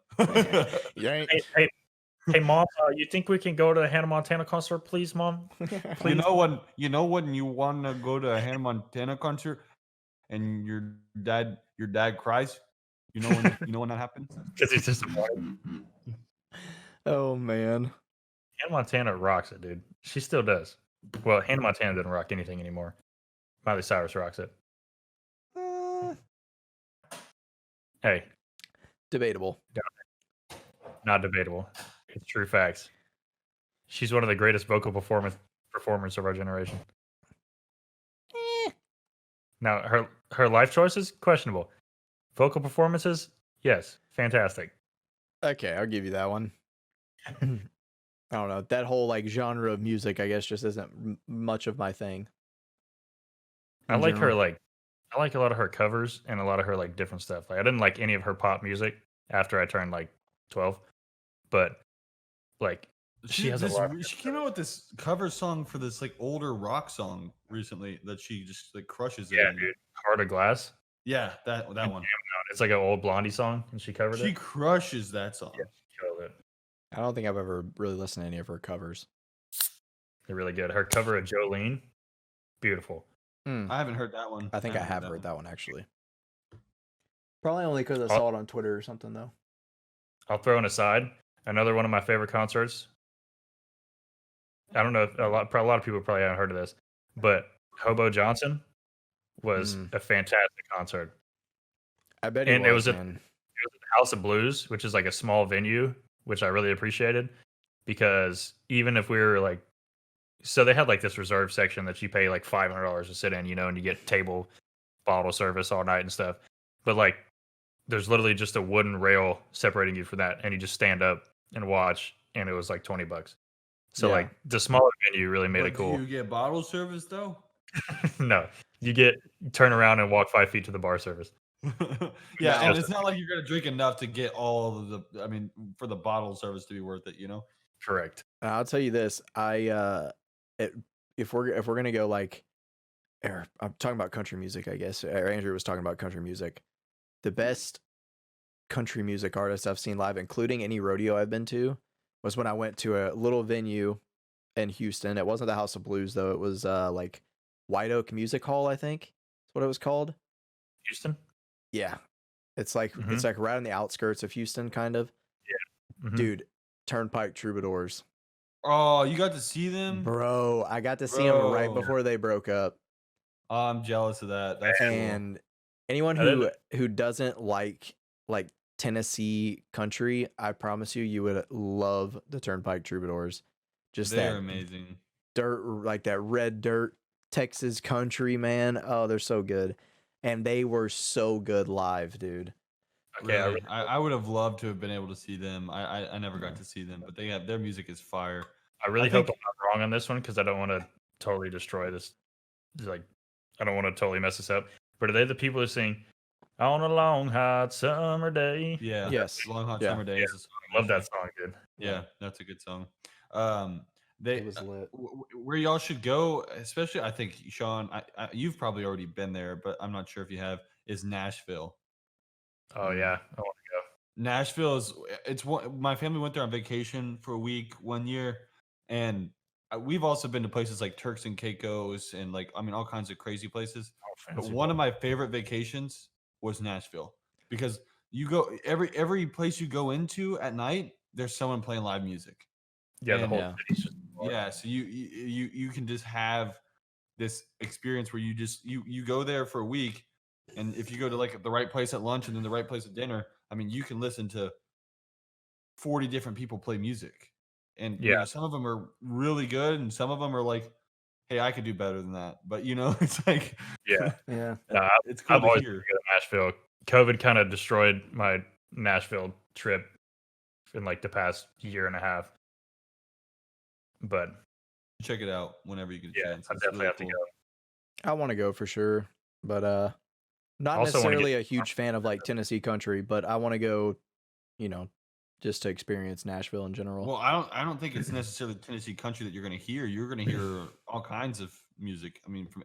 You ain't. Hey, Mom, you think we can go to a Hannah Montana concert, please, Mom? Please? You know when you want to go to a Hannah Montana concert and your dad cries? You know when that happens? Because he's disappointed. Oh man. Hannah Montana rocks it, dude. She still does. Well, Hannah Montana doesn't rock anything anymore. Miley Cyrus rocks it. Hey, Debatable. not debatable. It's true facts. She's one of the greatest vocal performers of our generation. Now, her life choices, questionable. Vocal performances, yes, fantastic. Okay, I'll give you that one. I don't know. That whole like genre of music, I guess, just isn't much of my thing. I in like her general. I like a lot of her covers and a lot of her like different stuff. Like I didn't like any of her pop music after I turned like 12, but like she has a lot. She came out with this cover song for this like older rock song recently that she just like crushes it. Yeah, in. dude. Heart of Glass. Yeah, that one. It's like an old Blondie song, and she covered She it. crushes that song. Yeah, she killed it. I don't think I've ever really listened to any of her covers. They're really good. Her cover of Jolene, beautiful. I haven't heard that one. I think I have heard that one actually. Probably only because I saw it on Twitter or something though. I'll throw an aside. Another one of my favorite concerts. I don't know if a lot of people probably haven't heard of this, but Hobo Johnson was a fantastic concert. I bet it was man. It was at the House of Blues, which is like a small venue, which I really appreciated because even if we were like, so they had like this reserve section that you pay like $500 to sit in, you know, and you get table bottle service all night and stuff. But like, there's literally just a wooden rail separating you from that, and you just stand up and watch, and it was like $20. So like the smaller venue really made it cool. Do you get bottle service though? No, you turn around and walk 5 feet to the bar service. Yeah, and it's not like you're gonna drink enough to get all of the. I mean, for the bottle service to be worth it, you know. Correct. I'll tell you this: if we're gonna go like, I'm talking about country music, I guess. Andrew was talking about country music. The best country music artist I've seen live, including any rodeo I've been to, was when I went to a little venue in Houston. It wasn't the House of Blues though. It was like White Oak Music Hall, I think that's what it was called. Houston? Yeah. It's like it's like right on the outskirts of Houston, kind of. Yeah. Dude, Turnpike Troubadours. Oh, you got to see them? Bro, I got to see them right before they broke up. Oh, I'm jealous of that. That's and cool. Anyone who doesn't like Tennessee country, I promise you would love the Turnpike Troubadours. They're amazing. Dirt, like that red dirt Texas country, man. Oh, they're so good. And they were so good live, dude. Okay, really? I would have loved to have been able to see them. I never got to see them, but their music is fire. I really hope I'm not wrong on this one because I don't want to totally destroy this. Like, I don't want to totally mess this up. But are they the people who sing "On a Long Hot Summer Day"? Yeah. Yes. Long Hot Summer Day. Yeah. I love that song, dude. Yeah, that's a good song. It was lit. Where y'all should go, especially I think Sean, you've probably already been there, but I'm not sure if you have. Is Nashville? Oh yeah, I want to go. Nashville it's one. My family went there on vacation for a week one year, and we've also been to places like Turks and Caicos and like all kinds of crazy places. But one of my favorite vacations was Nashville because you go every place you go into at night, there's someone playing live music. Yeah, the whole city's just so you can just have this experience where you go there for a week, and if you go to like the right place at lunch and then the right place at dinner, I mean, you can listen to 40 different people play music, and some of them are really good, and some of them are like, hey, I could do better than that, but it's like yeah. It's cool I've always to hear. been to Nashville. COVID kind of destroyed my Nashville trip in like the past year and a half. But check it out whenever you get a chance. I definitely have to go. I want to go for sure, but not Also necessarily a huge fan of like Tennessee country, but I want to go, just to experience Nashville in general. Well, I don't think it's necessarily Tennessee country that you're going to hear. You're going to hear all kinds of music. I mean, from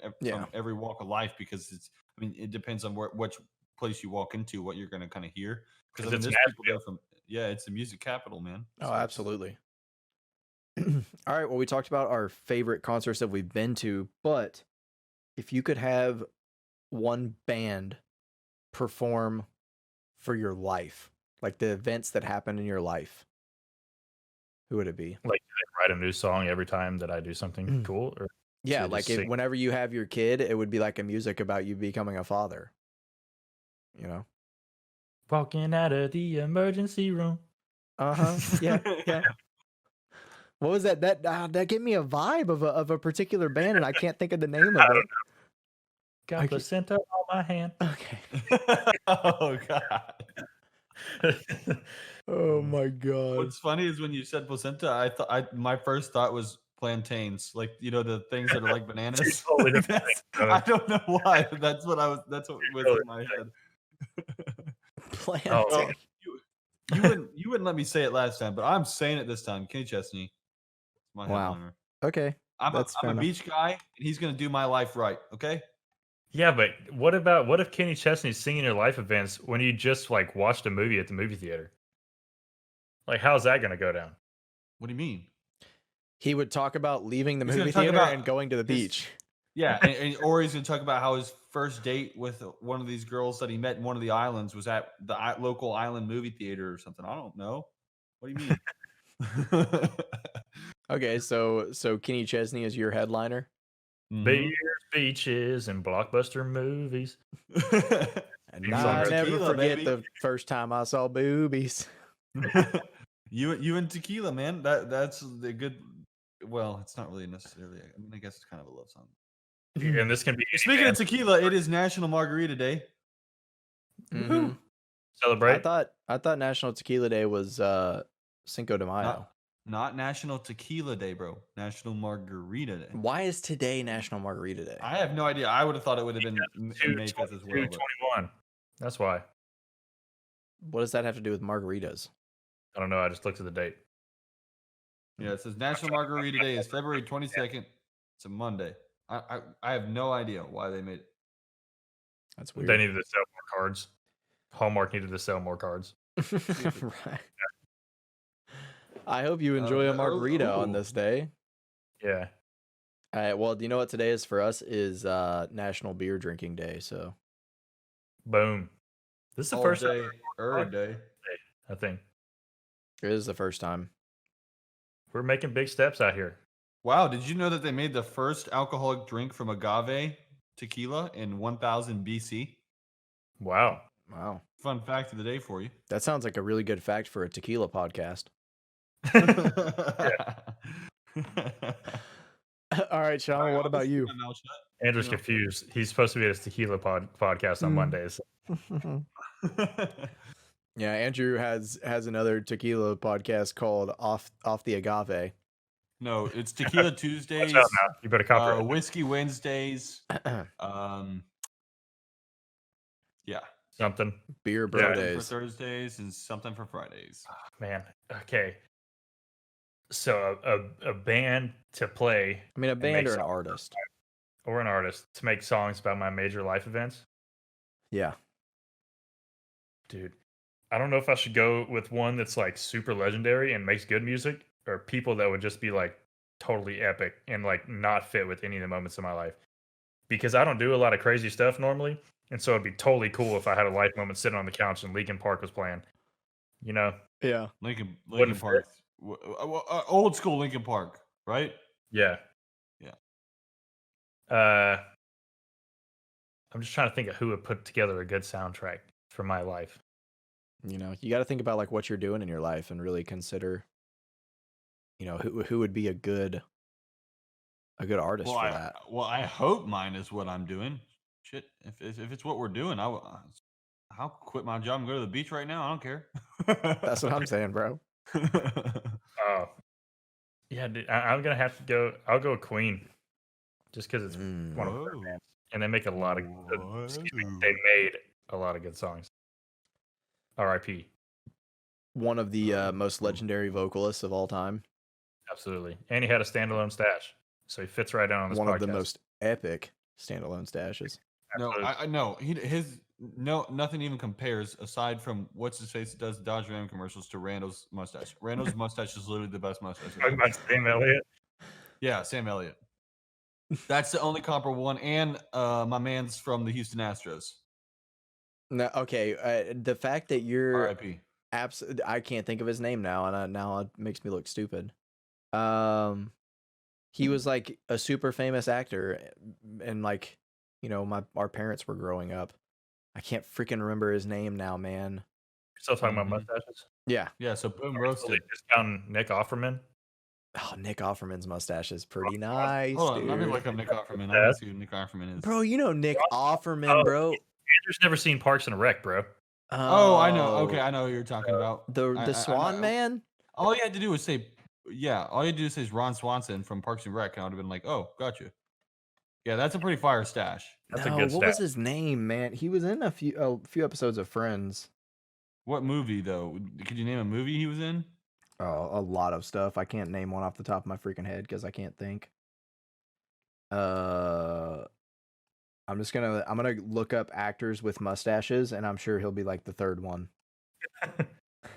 every walk of life, because it depends on which place you walk into, what you're going to kind of hear. Because there's people there from it's the music capital, man. Oh, absolutely. All right, well, we talked about our favorite concerts that we've been to, but if you could have one band perform for your life, like the events that happen in your life, who would it be? Like, do they write a new song every time that I do something cool, or Yeah, they like just sing? whenever you have your kid, it would be like a music about you becoming a father. You know? Walking out of the emergency room. Yeah, yeah. What was that? That gave me a vibe of a particular band, and I can't think of the name of it. Got placenta on my hand. Okay. Oh God. Oh my god. What's funny is when you said placenta, my first thought was plantains, like the things that are like bananas. Totally different thing. I don't know why, but that's what was in my head. Plantain. Oh, Well, you wouldn't let me say it last time, but I'm saying it this time. Kenny Chesney, my Wow. headliner. Okay. I'm That's fair a enough. beach guy, and he's gonna do my life right. Okay. yeah, but what if Kenny Chesney's singing your life events when you just like watched a movie at the movie theater? Like, how's that gonna go down? What do you mean? He would talk about leaving the He's gonna movie talk theater about and going to the his- beach. Yeah, or he's gonna talk about how his first date with one of these girls that he met in one of the islands was at the local island movie theater or something. I don't know. What do you mean? Okay, so Kenny Chesney is your headliner. Beers, beaches, and blockbuster movies. And Theme I song. never Tequila, forget baby. the first time I saw boobies. You and tequila, man. That's the good. Well, it's not really necessarily. I mean, I guess it's kind of a love song. And this can be Speaking of tequila, it is National Margarita Day. Mhm. celebrate. I thought National Tequila Day was Cinco de Mayo. Not National Tequila Day, bro. National Margarita Day. Why is today National Margarita Day? I have no idea. I would have thought it would have been May 5th as well. But 2/21. That's why. What does that have to do with margaritas? I don't know. I just looked at the date. yeah, it says National Margarita Day is February 22nd. It's a Monday. I have no idea why they made it. That's weird. They needed to sell more cards. Hallmark needed to sell more cards. Right. I hope you enjoy a margarita on this day. Yeah. All right. Well, do you know what today is for us? Is National Beer Drinking Day. So Boom. This is the All first day, time, every day. I think. it is the first time. We're making big steps out here. Wow, did you know that they made the first alcoholic drink from agave tequila in 1000 BC? Wow. Wow. Fun fact of the day for you. That sounds like a really good fact for a tequila podcast. All right, Sean, what about you? Andrew's confused. He's supposed to be at his tequila podcast on Mondays. Yeah, Andrew has another tequila podcast called Off the Agave. No, it's Tequila Tuesdays, Watch out now. You better copyright. Whiskey Wednesdays. Yeah. Something. Beer Bro Yeah. For Days. Thursdays and something for Fridays. Man. Okay. So a band to play. I mean, a and band make or an songs- artist. Or an artist to make songs about my major life events. Yeah. Dude, I don't know if I should go with one that's like super legendary and makes good music, or people that would just be like totally epic and like not fit with any of the moments of my life. Because I don't do a lot of crazy stuff normally, and so it'd be totally cool if I had a life moment sitting on the couch and Linkin Park was playing. You know? Yeah. Linkin Wouldn't Park. Old school Linkin Park, right? Yeah. Yeah. I'm just trying to think of who would put together a good soundtrack for my life. You know, you got to think about like what you're doing in your life and really consider, you know, who would be a good artist for that. Well, I hope mine is what I'm doing. Shit, if it's what we're doing, I'll quit my job and go to the beach right now. I don't care. That's what I'm saying, bro. Oh, yeah, dude, I'm gonna have to go. I'll go Queen, just because it's one of their bands, and they make a lot of. They made a lot of good songs. R.I.P. One of the most legendary vocalists of all time. Absolutely, and he had a standalone stash, so he fits right in on this One podcast. of the most epic standalone stashes. No, Absolutely. I know nothing even compares aside from what's his face that does Dodge Ram commercials to Randall's mustache. Randall's mustache is literally the best mustache. Talking about Sam Elliott. Yeah, Sam Elliott. That's the only comparable one, and my man's from the Houston Astros. No, okay. The fact that you're R.I.P. I can't think of his name now, and now it makes me look stupid. He was like a super famous actor, and like, our parents were growing up. I can't freaking remember his name now, man. Still talking about Mhm. mustaches. Yeah. Yeah, so boom, Totally roasted. discounting Nick Offerman. Oh, Nick Offerman's mustache is pretty Ron Swanson. nice, Hold on, let me dude. look up Nick Offerman. I Dad. want to see who Nick Offerman is. Bro, you know Nick Offerman, Oh, bro. Andrew's never seen Parks and Rec, bro. Oh, I know. Okay, I know who you're talking about. The Swan know. Man. All you had to do was say, yeah. All you had to do was say Ron Swanson from Parks and Rec, and I would have been like, oh, gotcha. Yeah, that's a pretty fire stash. That's a No, good what was stat. his name, man? He was in a few episodes of Friends. What movie though? Could you name a movie he was in? Oh, a lot of stuff. I can't name one off the top of my freaking head because I can't think. I'm gonna look up actors with mustaches, and I'm sure he'll be like the third one.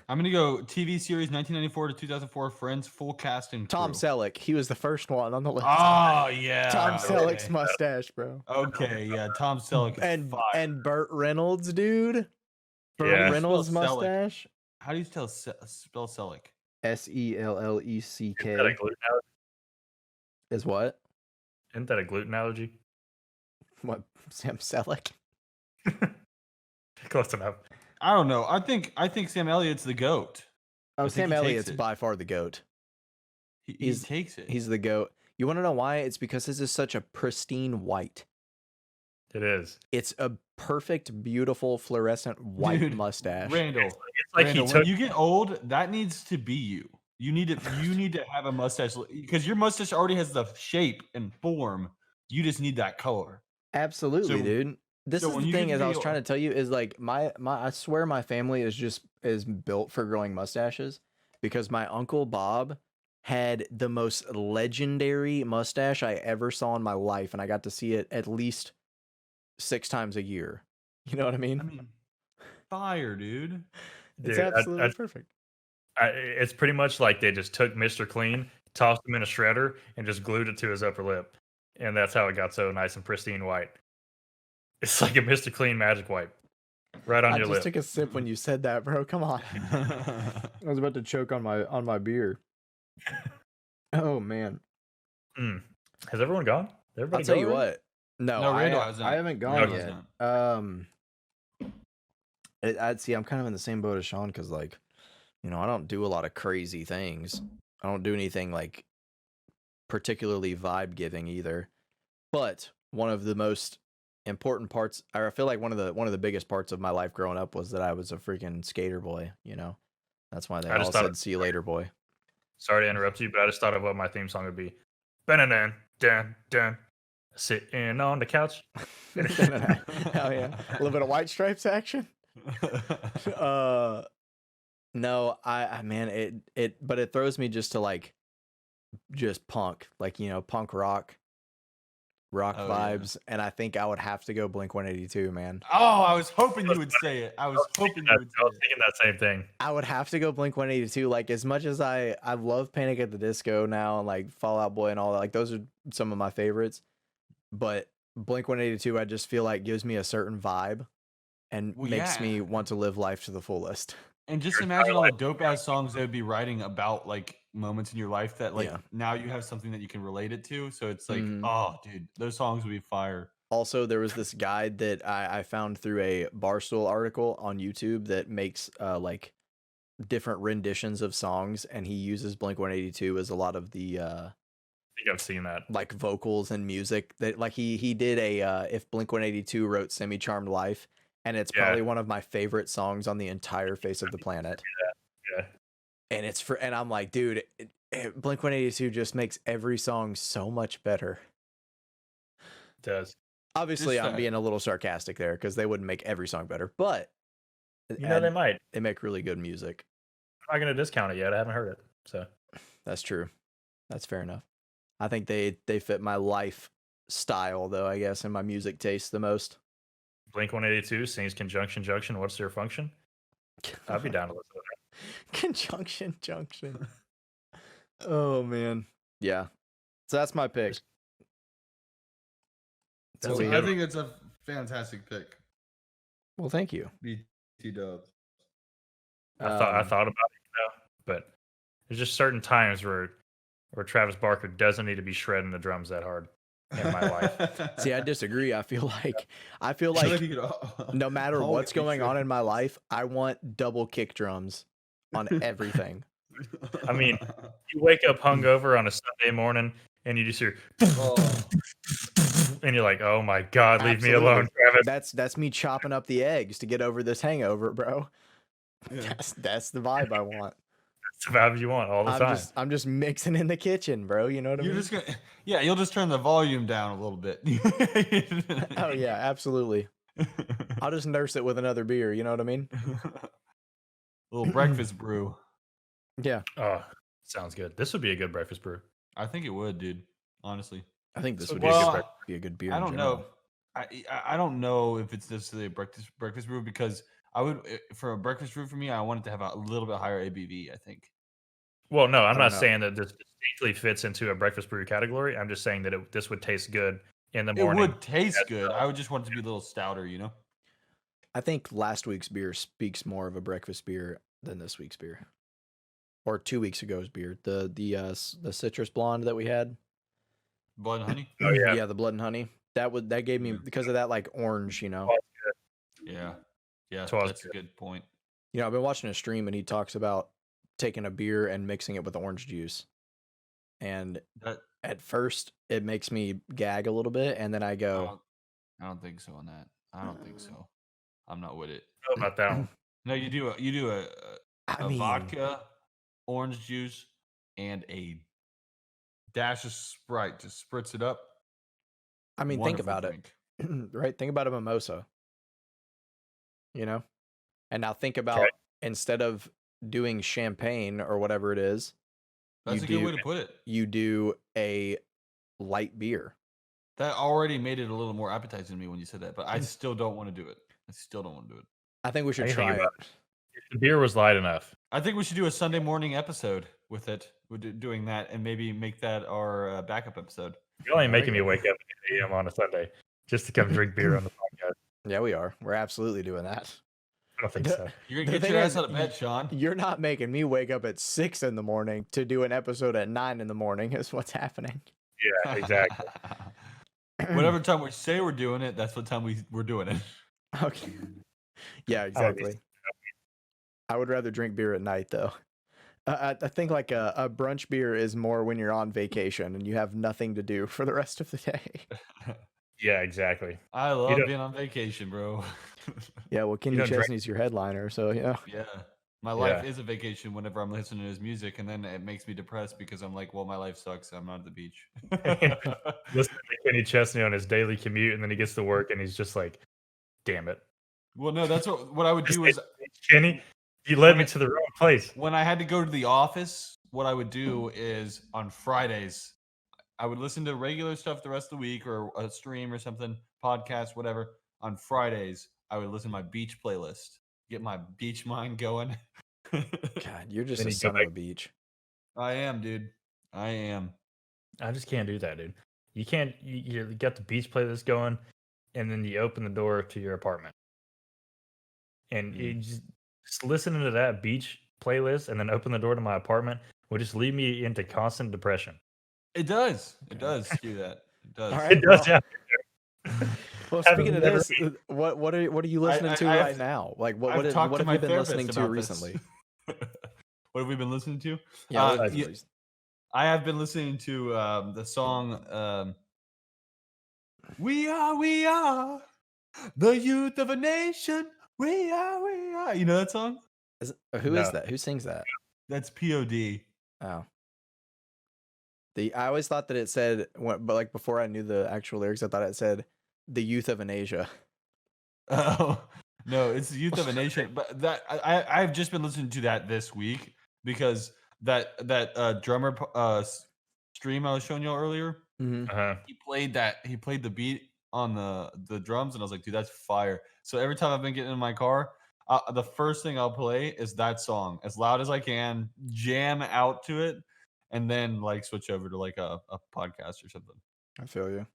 I'm gonna go TV series 1994 to 2004 Friends full cast and crew. Tom Selleck. He was the first one on the list. Oh yeah. Tom okay. Selleck's mustache, bro. Okay, yeah, Tom Selleck is fire. And Burt Reynolds, dude. Burt Yeah. Reynolds Spell Selleck. mustache. How do you spell Selleck? SELLECK Isn't that a gluten allergy? is what? Isn't that a gluten allergy? What? Sam Selleck? Close enough. I don't know. I think Sam Elliott's the GOAT. Oh, I think Sam he takes Elliott's it. by far the GOAT. He takes it. He's the GOAT. You want to know why? It's because his is such a pristine white. It is. It's a perfect, beautiful, fluorescent white Dude, mustache. It's Randall. like Randall, he when took. you get old, that needs to be you. You need to have a mustache because your mustache already has the shape and form. You just need that color. Absolutely, So- dude. This so is when the you get thing, to as I be was trying to old- tell you, is like my I swear my family is built for growing mustaches because my uncle Bob had the most legendary mustache I ever saw in my life, and I got to see it at least 6 times a year. You know what I mean? I mean, fire, dude. It's Dude, absolutely perfect. it's pretty much like they just took Mr. Clean, tossed him in a shredder, and just glued it to his upper lip, and that's how it got so nice and pristine white. It's like a Mr. Clean magic wipe, right on I your just lip. took a sip when you said that, bro. Come on. I was about to choke on my beer. Oh man. Has everyone gone? Did everybody I'll tell go you already? what. No, No, Randall hasn't. I haven't gone Randall yet. hasn't. I'd see. I'm kind of in the same boat as Sean because, like, I don't do a lot of crazy things. I don't do anything like particularly vibe giving either. But one of the most important parts, or I feel like one of the biggest parts of my life growing up was that I was a freaking skater boy. That's why they I all just thought- said "See you later, boy." Sorry to interrupt you, but I just thought of what my theme song would be. Dun dun dun. Sitting on the couch. Hell yeah, a little bit of White Stripes action. No, I man, but it throws me just to like, just punk, like, punk rock Oh, yeah. vibes, and I think I would have to go Blink-182, man. Oh, I was hoping you would say it. I was hoping you would I was say it. thinking that same thing. I would have to go Blink-182. Like, as much as I love Panic at the Disco now and like Fall Out Boy and all that, like those are some of my favorites. But Blink-182, I just feel like gives me a certain vibe and Well, makes yeah. me want to live life to the fullest. And just Your imagine entire all the life. dope ass songs they would be writing about like moments in your life that like Yeah. now you have something that you can relate it to. So it's like, Mhm. oh, dude, those songs would be fire. Also, there was this guide that I found through a Barstool article on YouTube that makes like different renditions of songs, and he uses Blink-182 as a lot of the I think I've seen that. like vocals and music. That like he did a if Blink-182 wrote Semi-Charmed Life, and it's Yeah. probably one of my favorite songs on the entire face of the planet. Yeah. And I'm like, dude, Blink-182 just makes every song so much better. It does. Obviously, Just I'm that- being a little sarcastic there because they wouldn't make every song better, but You know, they might. they make really good music. I'm not going to discount it yet. I haven't heard it. So That's true. That's fair enough. I think they fit my lifestyle, though, I guess, and my music taste the most. Blink-182 sings Conjunction Junction. What's their function? I'd be down to listen to that. Conjunction Junction. Oh, man. Yeah. So that's my pick. That's So a I good think it's a fantastic pick. Well, thank you. BT dubs. I thought Um, about it, but there's just certain times where Travis Barker doesn't need to be shredding the drums that hard in my life. see, I disagree. I feel like no matter always what's be going on shredding in my drums. life, I want double kick drums on everything. I mean, you wake up hungover on a Sunday morning and you just hear, Oh. and you're like, "Oh my God, leave me alone, Absolutely. Travis." That's me chopping up the eggs to get over this hangover, bro. Yeah. That's the vibe I want. That's the vibe you want all the time. I'm just mixing in the kitchen, bro. You know what I You're mean? just gonna, yeah, you'll just turn the volume down a little bit. Oh yeah, absolutely. I'll just nurse it with another beer. You know what I mean? Little breakfast brew. Yeah, Oh, sounds good. This would be a good breakfast brew. I think it would, dude. Honestly, I think this So would be a good just breakfast. be a good beer. I in don't general. know. I don't know if it's necessarily a breakfast brew because I would for a breakfast brew for me, I want it to have a little bit higher ABV. I think. Well, no, I'm I don't not know. saying that this distinctly fits into a breakfast brew category. I'm just saying that this would taste good in the It morning. would taste good. I would just want it to be a little stouter, you know. I think last week's beer speaks more of a breakfast beer than this week's beer, or 2 weeks ago's beer. The citrus blonde that we had. Blood and honey. Oh, yeah. Yeah, the blood and honey. That gave me Yeah. because of that like orange. You know. Yeah, yeah, Twas that's a good point. You know, I've been watching a stream and he talks about taking a beer and mixing it with orange juice. And That at first it makes me gag a little bit, and then I go, I don't think so on that. I don't think so. I'm not with it. How about that one? No, you do a I mean, vodka, orange juice, and a dash of Sprite. Just spritz it up. I mean, think Wonderful about drink. it, right? Think about a mimosa, you know? And now think about Okay. instead of doing champagne or whatever it is, That's a good way to put it. you do a light beer. That already made it a little more appetizing to me when you said that, but I still don't want to do it. I still don't want to do it. I think we should How you think try it. about If the beer was light enough, I think we should do a Sunday morning episode with it, doing that, and maybe make that our backup episode. you're only There we making me go. wake up at 8 a.m. on a Sunday just to come drink beer on the podcast. Yeah, we are. We're absolutely doing that. I don't think so. You're The gonna get thing your is, ass out of bed, Sean. You're not making me wake up at 6 in the morning to do an episode at 9 in the morning. Is what's happening. Yeah, exactly. Whatever time we say we're doing it, that's what time we're doing it. Okay. Yeah, exactly. I would rather drink beer at night, though. I think like a brunch beer is more when you're on vacation and you have nothing to do for the rest of the day. Yeah, exactly. I love don't- being on vacation, bro. Yeah, well, Kenny don't drink- Chesney's your headliner, so yeah. Yeah. My life Yeah. is a vacation whenever I'm listening to his music, and then it makes me depressed because I'm like, well, my life sucks. I'm not at the beach. Listen to Kenny Chesney on his daily commute, and then he gets to work, and he's just like, "Damn it, Well, no, that's what I would do is Kenny, you led me to the wrong place." when I had to go to the office, what I would do is on Fridays, I would listen to regular stuff the rest of the week or a stream or something, podcast, whatever. On Fridays, I would listen to my beach playlist, get my beach mind going. God, you're just Then a you go son of a back- beach. I am, dude. I am. I just can't do that, dude. You can't. You got the beach playlist going, and then you open the door to your apartment, and you just listening to that beach playlist, and then open the door to my apartment would just lead me into constant depression. It does. It does do that. It does. All right. It does. well- Yeah. Well, I've speaking of never this, what are you listening to I've- right now? Like what I've have talked to you my been therapist listening to about this. recently? What have we been listening to? Yeah, Uh, what- yeah, I have been listening to the song we are the youth of a nation. We are. You know that song? who is No. that? Who sings that? That's POD. Oh. I always thought that it said, but like before I knew the actual lyrics, I thought it said the youth of an Asia. Oh no, it's the youth of a nation. But that I've just been listening to that this week because that drummer stream I was showing y'all earlier. Mm-hmm. Uh-huh. He played the beat on the drums, and I was like, dude, that's fire. So every time I've been getting in my car, the first thing I'll play is that song as loud as I can, jam out to it, and then like switch over to like a podcast or something. I feel you.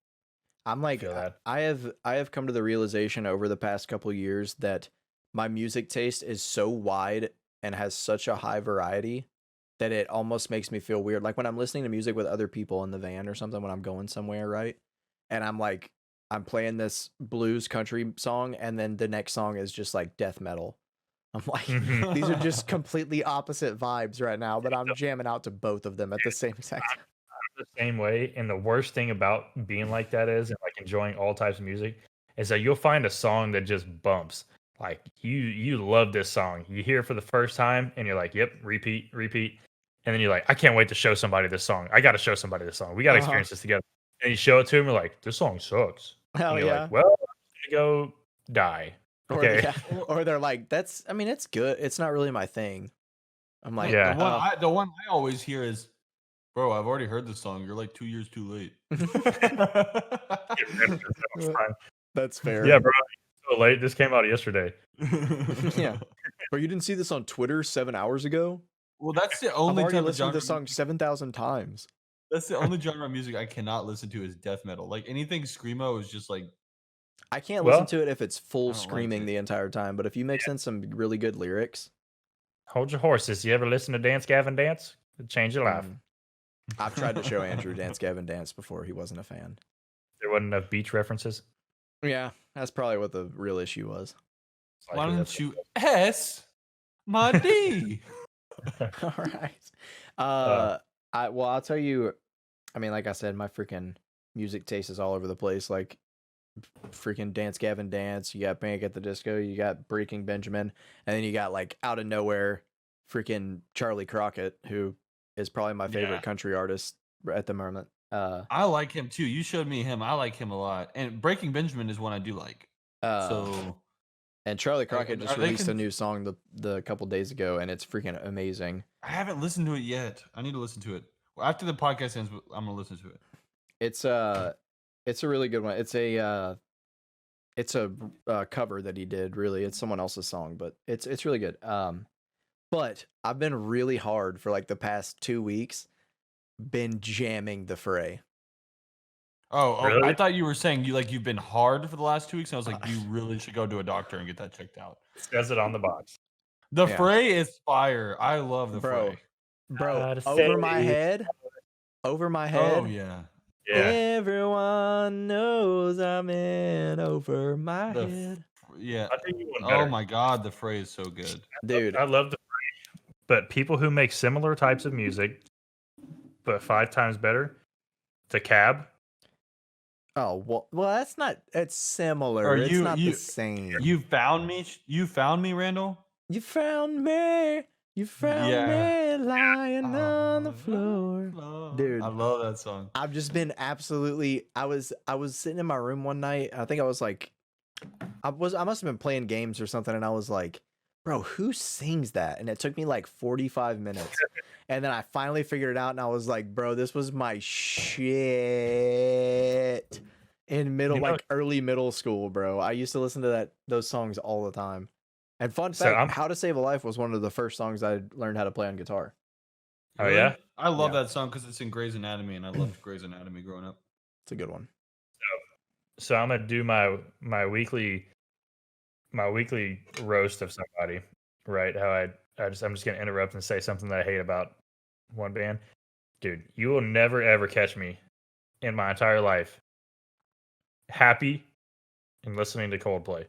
I'm like, feel that. I have come to the realization over the past couple years that my music taste is so wide and has such a high variety that it almost makes me feel weird. Like when I'm listening to music with other people in the van or something when I'm going somewhere, right? And I'm like, I'm playing this blues country song, and then the next song is just like death metal. I'm like, Mhm. these are just completely opposite vibes right now, but I'm jamming out to both of them at the same exact time. The same way. And the worst thing about being like that is, and like enjoying all types of music, is that you'll find a song that just bumps. Like you love this song. You hear it for the first time, and you're like, "Yep, repeat, repeat." And then you're like, "I can't wait to show somebody this song. I got to show somebody this song. We got to Uh-huh. experience this together." And you show it to them, you're like, "This song sucks." Hell And you're yeah. like, "Well, I'm gonna go die." Or Okay. yeah, or they're like, that's, I mean, it's good. It's not really my thing. I'm like, Yeah. The one I always hear is, "Bro, I've already heard this song. You're like 2 years too late." that's fair. Yeah, bro. So late. This came out yesterday. Yeah. Bro, you didn't see this on Twitter 7 hours ago? Well, that's the I've only already type of listened genre. to this song 7,000 times. That's the only genre of music I cannot listen to is death metal. Like anything screamo is just like I can't Well- listen to it if it's full I don't like screaming it. the entire time, but if you mix in some really good lyrics, Hold your horses. You ever listen to Dance Gavin Dance? It'll change your life. I've tried to show Andrew Dance Gavin Dance before. He wasn't a fan. There wasn't enough beach references. Yeah, that's probably what the real issue was. It's like, Why that's- don't you S my D? All right. I'll tell you, I mean, like I said, my freaking music taste is all over the place. Like freaking Dance Gavin Dance, you got Panic at the Disco, you got Breaking Benjamin, and then you got like out of nowhere freaking Charlie Crockett, who is probably my favorite Yeah. country artist at the moment. I like him too. You showed me him. I like him a lot. And Breaking Benjamin is one I do like. So and Charlie Crockett just are they released a con- new song the couple days ago, and it's freaking amazing. I haven't listened to it yet. I need to listen to it. Well, after the podcast ends, I'm gonna listen to it. It's a really good one. It's a cover that he did. Really, it's someone else's song, but it's really good. But I've been really hard for like the past 2 weeks, been jamming The Fray. Oh, Really? I thought you were saying you've been hard for the last 2 weeks. And I was like, you really should go to a doctor and get that checked out. It says it on the box. The Yeah. Fray is fire. I love the Bro. Fray. Bro, Gotta over my say- head. Over my head. Oh yeah. Yeah. Everyone knows I'm in over my The head. Yeah. I think you went Oh better. my God, the Fray is so good. Dude, I love the Fray, but people who make similar types of music, but 5 times better, the Cab. oh, well that's not, it's similar. Are It's you- not you- the same. You found me. You found me, Randall. You found me. You found Yeah. me lying on the floor. Dude. I love that song. I've just been absolutely. I was sitting in my room one night. I think I was like, I must have been playing games or something, and I was like, bro, who sings that? And it took me like 45 minutes, and then I finally figured it out, and I was like, bro, this was my shit in early middle school, bro. I used to listen to those songs all the time. And fun So fact, I'm- "How to Save a Life" was one of the first songs I learned how to play on guitar. Oh, yeah? I love Yeah. that song because it's in Grey's Anatomy, and I loved Grey's Anatomy growing up. It's a good one. So I'm gonna do my weekly roast of somebody, right? How I'm just gonna interrupt and say something that I hate about one band. Dude, you will never ever catch me in my entire life happy and listening to Coldplay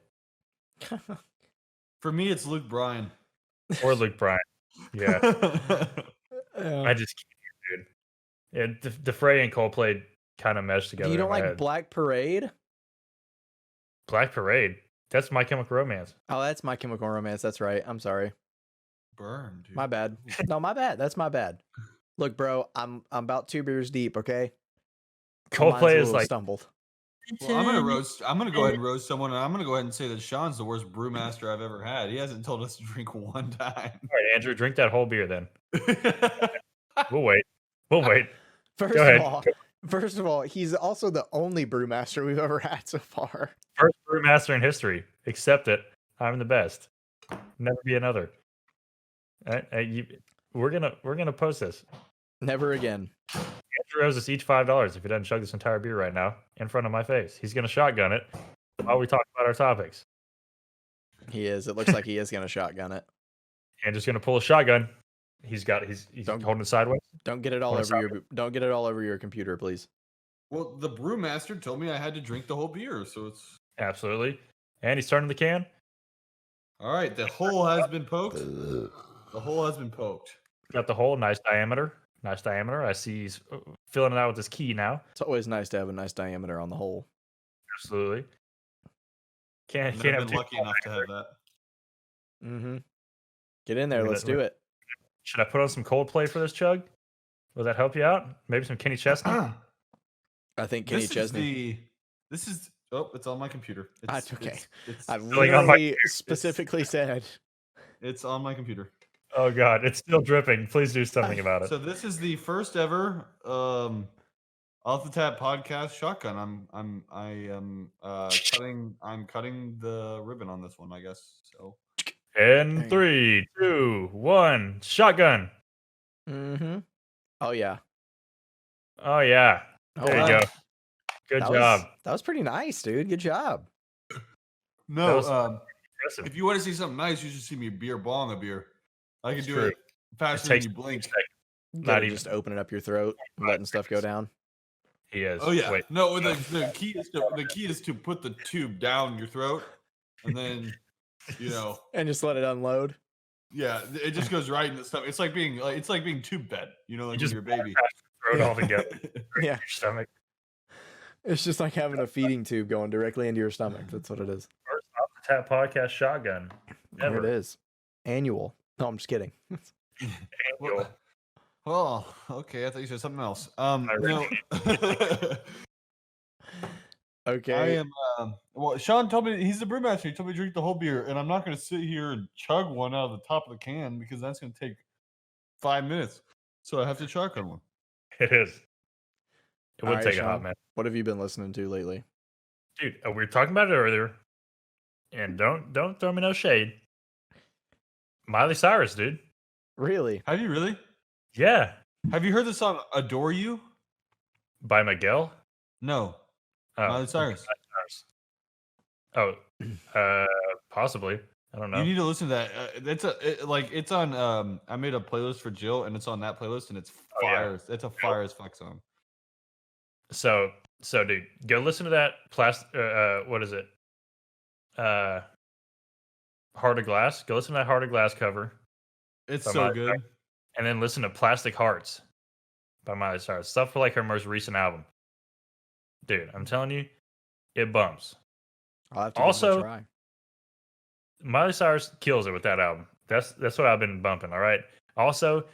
For me, it's Luke Bryan. or Luke Bryan. Yeah, Yeah. I just can't, dude. Yeah, the Fray and Coldplay kind of mesh together. You don't in my like head. Black Parade? Black Parade? That's My Chemical Romance. Oh, that's My Chemical Romance. That's right. I'm sorry. Burn, dude. My bad. No, my bad. That's my bad. Look, bro, I'm about 2 beers deep. Okay. My mind's a Coldplay is little like stumbled. Well, I'm gonna go ahead and roast someone, and I'm gonna go ahead and say that Sean's the worst brewmaster I've ever had. He hasn't told us to drink one time. all right, Andrew, drink that whole beer then. We'll wait. We'll wait. First of all, he's also the only brewmaster we've ever had so far. First brewmaster in history. Accept it. I'm the best. Never be another. We're gonna post this. Never again. Andrew owes us each $5 if he doesn't chug this entire beer right now in front of my face. He's gonna shotgun it while we talk about our topics. He is. It looks like he is gonna shotgun it. And just gonna pull a shotgun. He's Don't- holding it sideways. Don't get it all over your. Don't get it all over your computer, please. Well, the brewmaster told me I had to drink the whole beer, so it's Absolutely. And he's turning the can. all right. The hole has been poked. The hole has been poked. Got the hole, nice diameter. Nice diameter. I see he's filling it out with his key now. It's always nice to have a nice diameter on the hole. Absolutely. Can't I've have been too lucky enough to have that. Mm-hmm. Get in there. Look at Let's that. do it. Should I put on some Coldplay for this chug? Will that help you out? Maybe some Kenny Chesney? I think Kenny This is Chesney. This is. Oh, it's on my computer. It's okay. It's, I filling on my literally specifically said. it's on my computer. Oh God, it's still dripping. Please do something about it. So this is the first ever off the tap podcast shotgun. I'm cutting the ribbon on this one, I guess. So In Dang. 3, 2, 1, shotgun. Mm-hmm. Oh yeah. Oh yeah. Oh, There you wow. go. Good That job. that was pretty nice, dude. Good job. no, That was impressive. if you want to see something nice, you should see me beer bong a beer. I can It's do true. it faster It than takes you blink. Good Not at even. just opening up your throat, and letting stuff go down. He is. Oh yeah. Wait. No, the key is to put the tube down your throat, and then And just let it unload. yeah, it just goes right in the stomach. It's like being tube fed. Like when just you're a baby. Throw it all together. Yeah. Your stomach. It's just like having a feeding tube going directly into your stomach. That's what it is. First off the tap podcast shotgun. There Ever. it is. Annual. No, I'm just kidding. Annual. Well, okay. I thought you said something else. really No. Okay. I am. Well, Sean told me he's the brewmaster. He told me to drink the whole beer, and I'm not going to sit here and chug one out of the top of the can because that's going to take 5 minutes. So I have to shotgun one. It is. It would All right, take a hot Sean. minute. What have you been listening to lately? Dude, we were talking about it earlier. And don't throw me no shade. Miley Cyrus, dude. Really? Have you really? Yeah. Have you heard the song "Adore You"? By Miguel? No, Oh, Miley Cyrus. Oh, possibly. I don't know. You need to listen to that. It's on. I made a playlist for Jill, and it's on that playlist, and it's Oh, yeah. fire. It's a fire as fuck song. So dude, go listen to that what is it? Heart of Glass. Go listen to that Heart of Glass cover. It's By so Miley good. And then listen to Plastic Hearts by Miley Cyrus. Stuff for like her most recent album. Dude, I'm telling you, it bumps. I'll have to give it Also- a try. Miley Cyrus kills it with that album. That's what I've been bumping, all right? Also,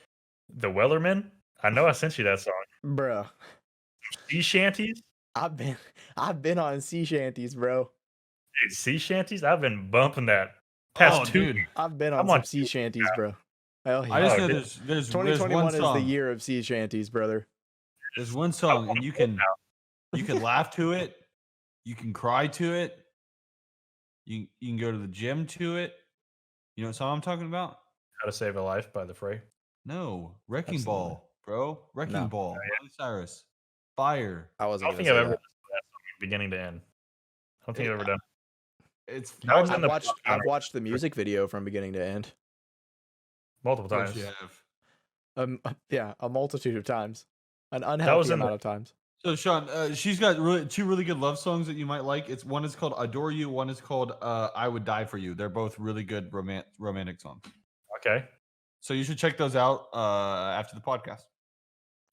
The Wellerman. I know I sent you that song. Bruh. Sea Shanties. I've been on sea shanties, bro. Dude, Sea Shanties, I've been bumping that. Past two. dude. I've been I'm on some on sea shanties, bro. Hell yeah. I just Oh, know dude. there's 2021 one is the song. year of sea shanties, brother. There's one song, and you can laugh to it, you can cry to it, you can go to the gym to it. You know what song I'm talking about? How to Save a Life by The Fray. No, Wrecking Absolutely. Ball, bro. Wrecking No. Ball. Miley Cyrus. Fire. I I wasn't don't gonna think I've say ever that. listened to that song beginning to end. I don't think I've ever done. It's That was fire. in the- I've watched the music video from beginning to end. Multiple Of course times. you have. Yeah, a multitude of times. An was unhealthy in the- amount of times. So Sean, she's got two really good love songs that you might like. One is called "Adore You." One is called "I Would Die for You." They're both really good romantic songs. Okay. So you should check those out after the podcast.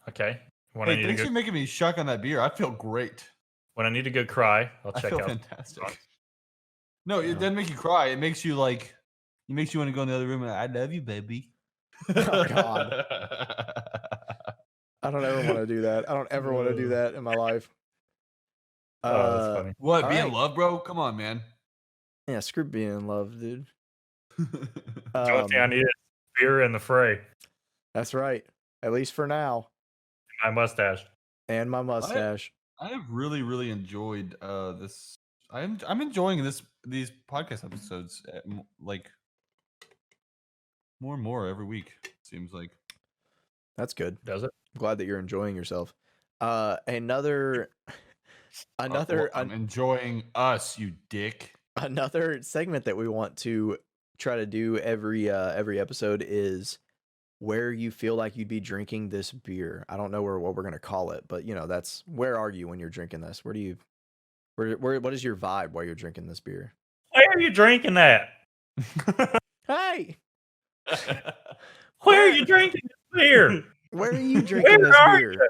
Okay. When I Hey, need to thanks go, for making me shuck on that beer. I feel great. when I need to go cry, I'll I check feel out. fantastic. No, Yeah. it doesn't make you cry. It makes you want to go in the other room and I love you, baby. Oh, God. I don't ever want to do that. I don't ever want to do that in my life. Oh, that's funny. What? All Be in right. love, bro? Come on, man. Yeah, screw being in love, dude. The only thing I Um, need is beer and The Fray. That's right. At least for now. My mustache. And my mustache. I have really, really enjoyed this. I'm enjoying these podcast episodes like more and more every week. Seems like. That's good. Does it? I'm glad that you're enjoying yourself. Another another I'm enjoying us, you dick. another segment that we want to try to do every episode is where you feel like you'd be drinking this beer. I don't know what we're gonna call it, but that's where are you when you're drinking this? What is your vibe while you're drinking this beer? Where are you drinking that? Hey, Where are you drinking this beer? where are you drinking Where this are beer? you?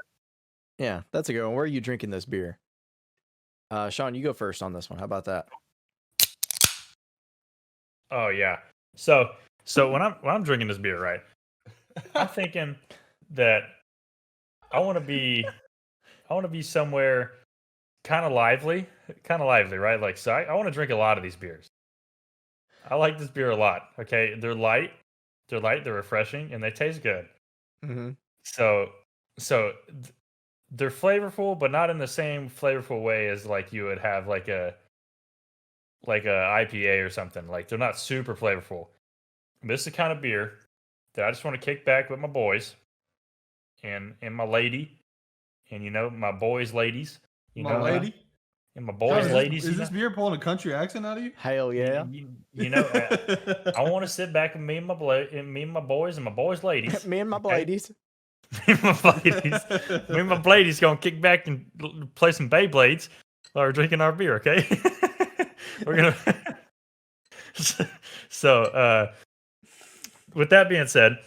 Yeah, that's a good one. Where are you drinking this beer? Sean, you go first on this one. How about that? Oh yeah. So when I'm drinking this beer, right? I'm thinking that I want to be somewhere kind of lively, right? Like, so I want to drink a lot of these beers. I like this beer a lot. Okay, they're light, they're refreshing, and they taste good. Mm-hmm. So they're flavorful, but not in the same flavorful way as like you would have like a IPA or something. Like they're not super flavorful. This is the kind of beer that I just want to kick back with my boys and my lady and my boys ladies. My lady. And my Sean, boys ladies. Is this beer pulling a country accent out of you? Hell yeah. I want to sit back with me and my boys and my boys ladies. Me and my okay? ladies. Me and my ladies gonna kick back and play some Beyblades while we're drinking our beer, okay? We're gonna so with that being said,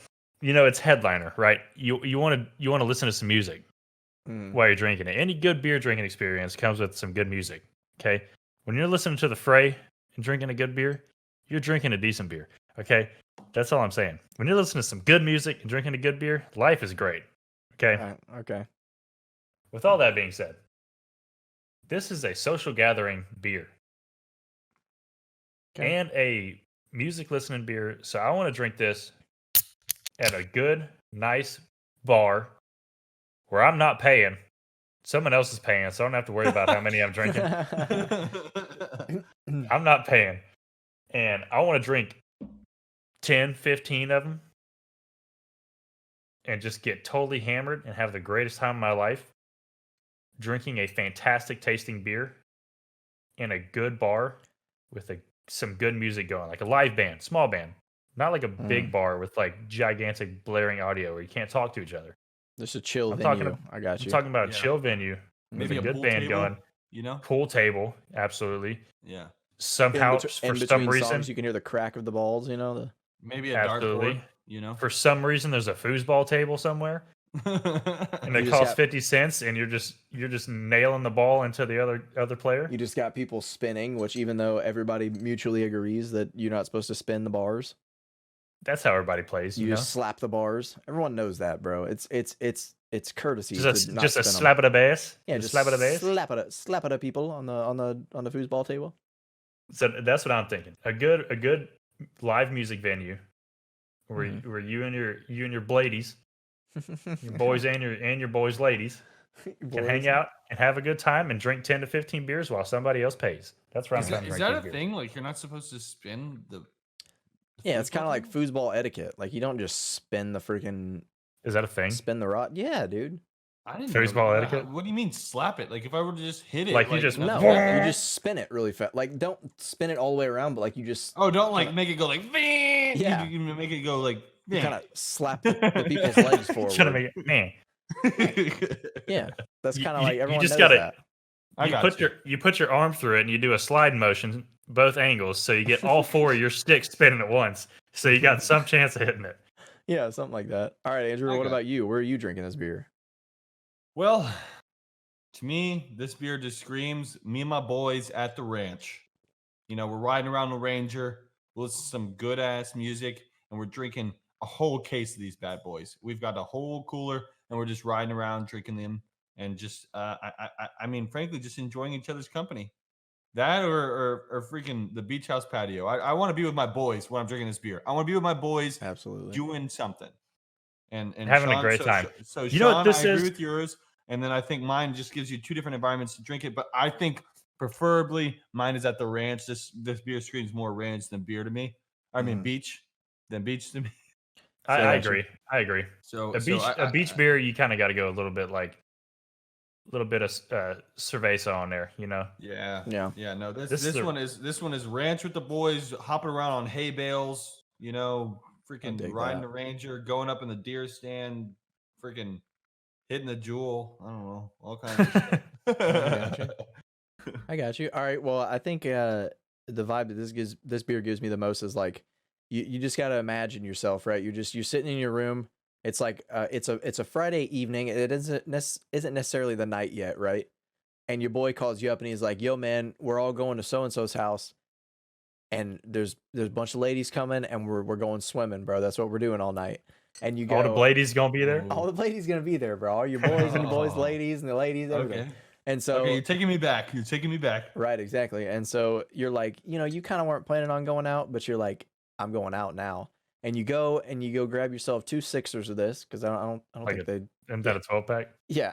it's headliner, right? You want to listen to some music while you're drinking it. Any good beer drinking experience comes with some good music, okay? When you're listening to The Fray and drinking a good beer, you're drinking a decent beer, okay? That's all I'm saying. When you're listening to some good music and drinking a good beer, life is great, okay? Okay. With all that being said, this is a social gathering beer and a music listening beer. So I want to drink this at a good, nice bar where I'm not paying. Someone else is paying, so I don't have to worry about how many I'm drinking. I'm not paying. And I want to drink 10, 15 of them and just get totally hammered and have the greatest time of my life drinking a fantastic tasting beer in a good bar with some good music going, like a live band, small band, not like a big bar with like gigantic blaring audio where you can't talk to each other. Just a chill venue. I got you. I'm talking about a chill venue with Maybe a a good pool band table, going. Pool table, absolutely. Yeah. Somehow, in for between some reason, songs, you can hear the crack of the balls. Maybe a dartboard. For some reason, there's a foosball table somewhere, and it costs 50 cents, and you're just nailing the ball into the other player. You just got people spinning, which even though everybody mutually agrees that you're not supposed to spin the bars, that's how everybody plays. You just slap the bars. Everyone knows that, bro. It's courtesy. Just a slap at a bass. Yeah, just slap at a bass. Slap at people on the foosball table. So that's what I'm thinking. A good live music venue where you and your bladies, your boys and your boys ladies can hang out and have a good time and drink 10 to 15 beers while somebody else pays. That's where I'm trying to drink. Is that a thing? Like you're not supposed to spin the yeah, it's kind of like foosball etiquette. Like you don't just spin the freaking. Is that a thing? Spin the rod? Yeah, dude. I didn't foosball etiquette. What do you mean slap it? Like if I were to just hit it, like you just you just spin it really fast. Like don't spin it all the way around, but like you just don't like make it go like yeah. You make it go like you kind of slap the people's legs forward. Trying to make it man. Yeah, that's kind of like everyone you just knows gotta, that. You put your arm through it and you do a slide motion both angles, so you get all four of your sticks spinning at once. So you got some chance of hitting it. Yeah, something like that. All right, Andrew, what about you? Where are you drinking this beer? Well, to me, this beer just screams me and my boys at the ranch. We're riding around the Ranger, listening to some good ass music, and we're drinking a whole case of these bad boys. We've got a whole cooler, and we're just riding around drinking them, and just I mean, frankly, just enjoying each other's company. That or freaking the beach house patio. I want to be with my boys when I'm drinking this beer. I want to be with my boys, absolutely doing something, and having Sean, a great time. So you Sean, know what this I is? agree with yours, and then I think mine just gives you two different environments to drink it. But I think preferably mine is at the ranch. This beer screams more ranch than beer to me. I mean beach than beach to me. I agree. I agree. So a beach beer, you kind of got to go a little bit like little bit of cerveza on there, you know. Yeah. Yeah. Yeah. No, This this is a- this one is ranch with the boys, hopping around on hay bales, you know, freaking dig riding that. the Ranger, going up in the deer stand, freaking hitting the jewel. I don't know, all kinds of stuff. gotcha. I got you. All right. Well, I think the vibe that this beer gives me the most is like you just gotta imagine yourself, right? You're sitting in your room. It's like it's a Friday evening. It isn't necessarily the night yet, right? And your boy calls you up and he's like, "Yo, man, we're all going to so and so's house, and there's a bunch of ladies coming, and we're going swimming, bro. That's what we're doing all night." And you All the go, ladies gonna be there. all the ladies gonna be there, bro. All your boys and your boys, ladies and the ladies, everything. Okay. And so, Okay, you're taking me back. You're taking me back. right, exactly. And so you're like, you kind of weren't planning on going out, but you're like, I'm going out now. And you go grab yourself 2 sixers of this because I don't Like think they. Isn't that a 12-pack? Yeah,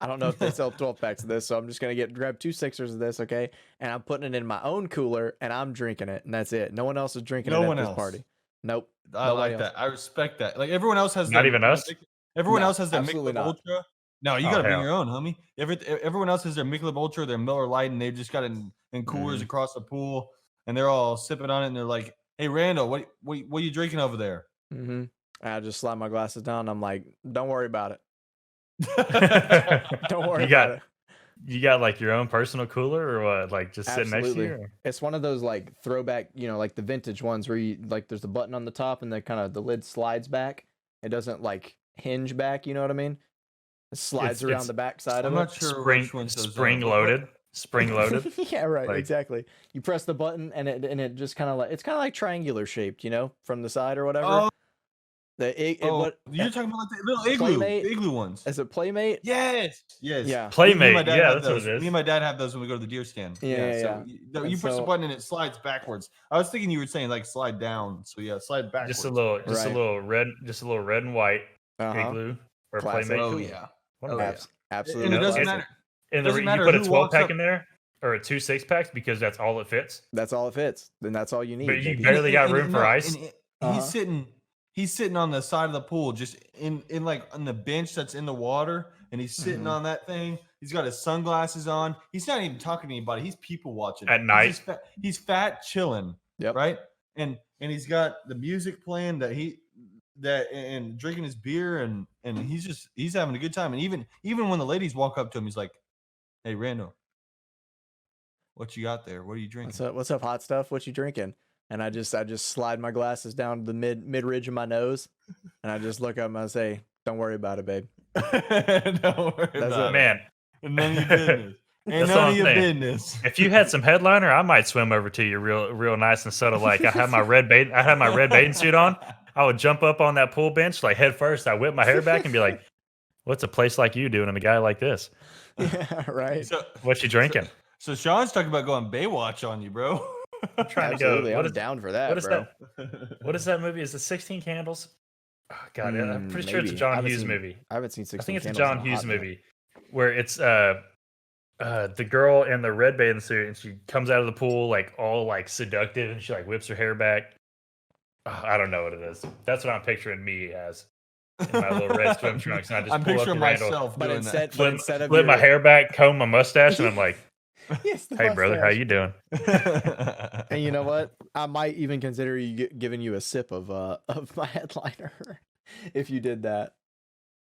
I don't know if they sell 12 packs of this, so I'm just gonna grab 2 sixers of this, okay? And I'm putting it in my own cooler and I'm drinking it, and that's it. No one else is drinking No it one at this else. party. Nope. I Nobody like else. that. I respect that. Like everyone else has Not their- even us? Everyone No, else has their absolutely Michelob not. Ultra. No, you Oh, gotta bring hell. your own, homie. Everyone else has their Michelob Ultra, their Miller Lite, and they've just got it in coolers Mm-hmm. across the pool, and they're all sipping on it, and they're like, "Hey, Randall, what are you drinking over there?" Mm-hmm. I just slide my glasses down. And I'm like, don't worry about it. Don't worry You about got it. you got like your own personal cooler or what? Like just sitting next to Absolutely. you? Or- It's one of those like throwback, like the vintage ones where you like there's a button on the top and the lid slides back. It doesn't like hinge back, you know what I mean? It slides around it's- the back side I'm of not it. sure Spring which ones those spring are. loaded. Spring loaded. Yeah, right, Like- exactly. You press the button and it just kind of like it's kind of like triangular shaped, from the side or whatever. Oh, What you're talking about like the little igloo, Playmate? the igloo ones. is it Playmate? Yes. Yes. Yeah. Me and Playmate. my dad Yeah, have that's what those. it is. Me and my dad have those when we go to the deer stand. Yeah. So And you press the so- button and it slides backwards. I was thinking you were saying like slide down. So yeah, slide backwards. Just a little Right. red and white Uh-huh. igloo or Classic. Playmate. Oh cooler. yeah. What Oh, about- yeah. Absolutely. And it doesn't classic. matter. And Doesn't you matter put a who 12 walks pack up- in there or a 2 6-packs because that's all it fits. That's all it fits. Then that's all you need. But you baby. barely got room for ice. And he's sitting on the side of the pool, just in like on the bench that's in the water, and he's sitting Mhm. on that thing. He's got his sunglasses on. He's not even talking to anybody. He's people watching At He's night. just he's fat, chilling. Yep. Right. And he's got the music playing and drinking his beer, and he's having a good time. And even when the ladies walk up to him, he's like, "Hey, Randall, what you got there? What are you drinking?" What's up, hot stuff? What you drinking? And I just slide my glasses down to the mid ridge of my nose, and I just look up and I say, "Don't worry about it, babe." Don't worry That's about it. it. Man, None of your business. Ain't That's none all of I'm your saying. business. if you had some headliner, I might swim over to you real nice and subtle. Like I had my red bathing suit on. I would jump up on that pool bench like head first. I whip my hair back and be like, "What's a place like you doing and a guy like this? Yeah, right. So, What you drinking?" so Sean's talking about going Baywatch on you, bro. I'm trying Absolutely, to go. I'm down for that, what is bro. that? What is that movie? Is it 16 Candles? Oh, God, I'm pretty sure it's a Maybe. I John haven't Hughes seen- movie. I haven't seen 16 I think it's a Candles in John Hughes hot minute. movie where it's the girl in the red bathing suit and she comes out of the pool like all like seductive and she like whips her hair back. I don't know what it is. That's what I'm picturing me as in my little red swim trunks, and I just I'm pull up picturing to Randall, myself But doing instead of flip my your- hair back, comb my mustache, and I'm like, Yes, the "Hey, brother, how mustache. you doing?" that. And you know what? I might even consider giving you a sip of my headliner if you did that.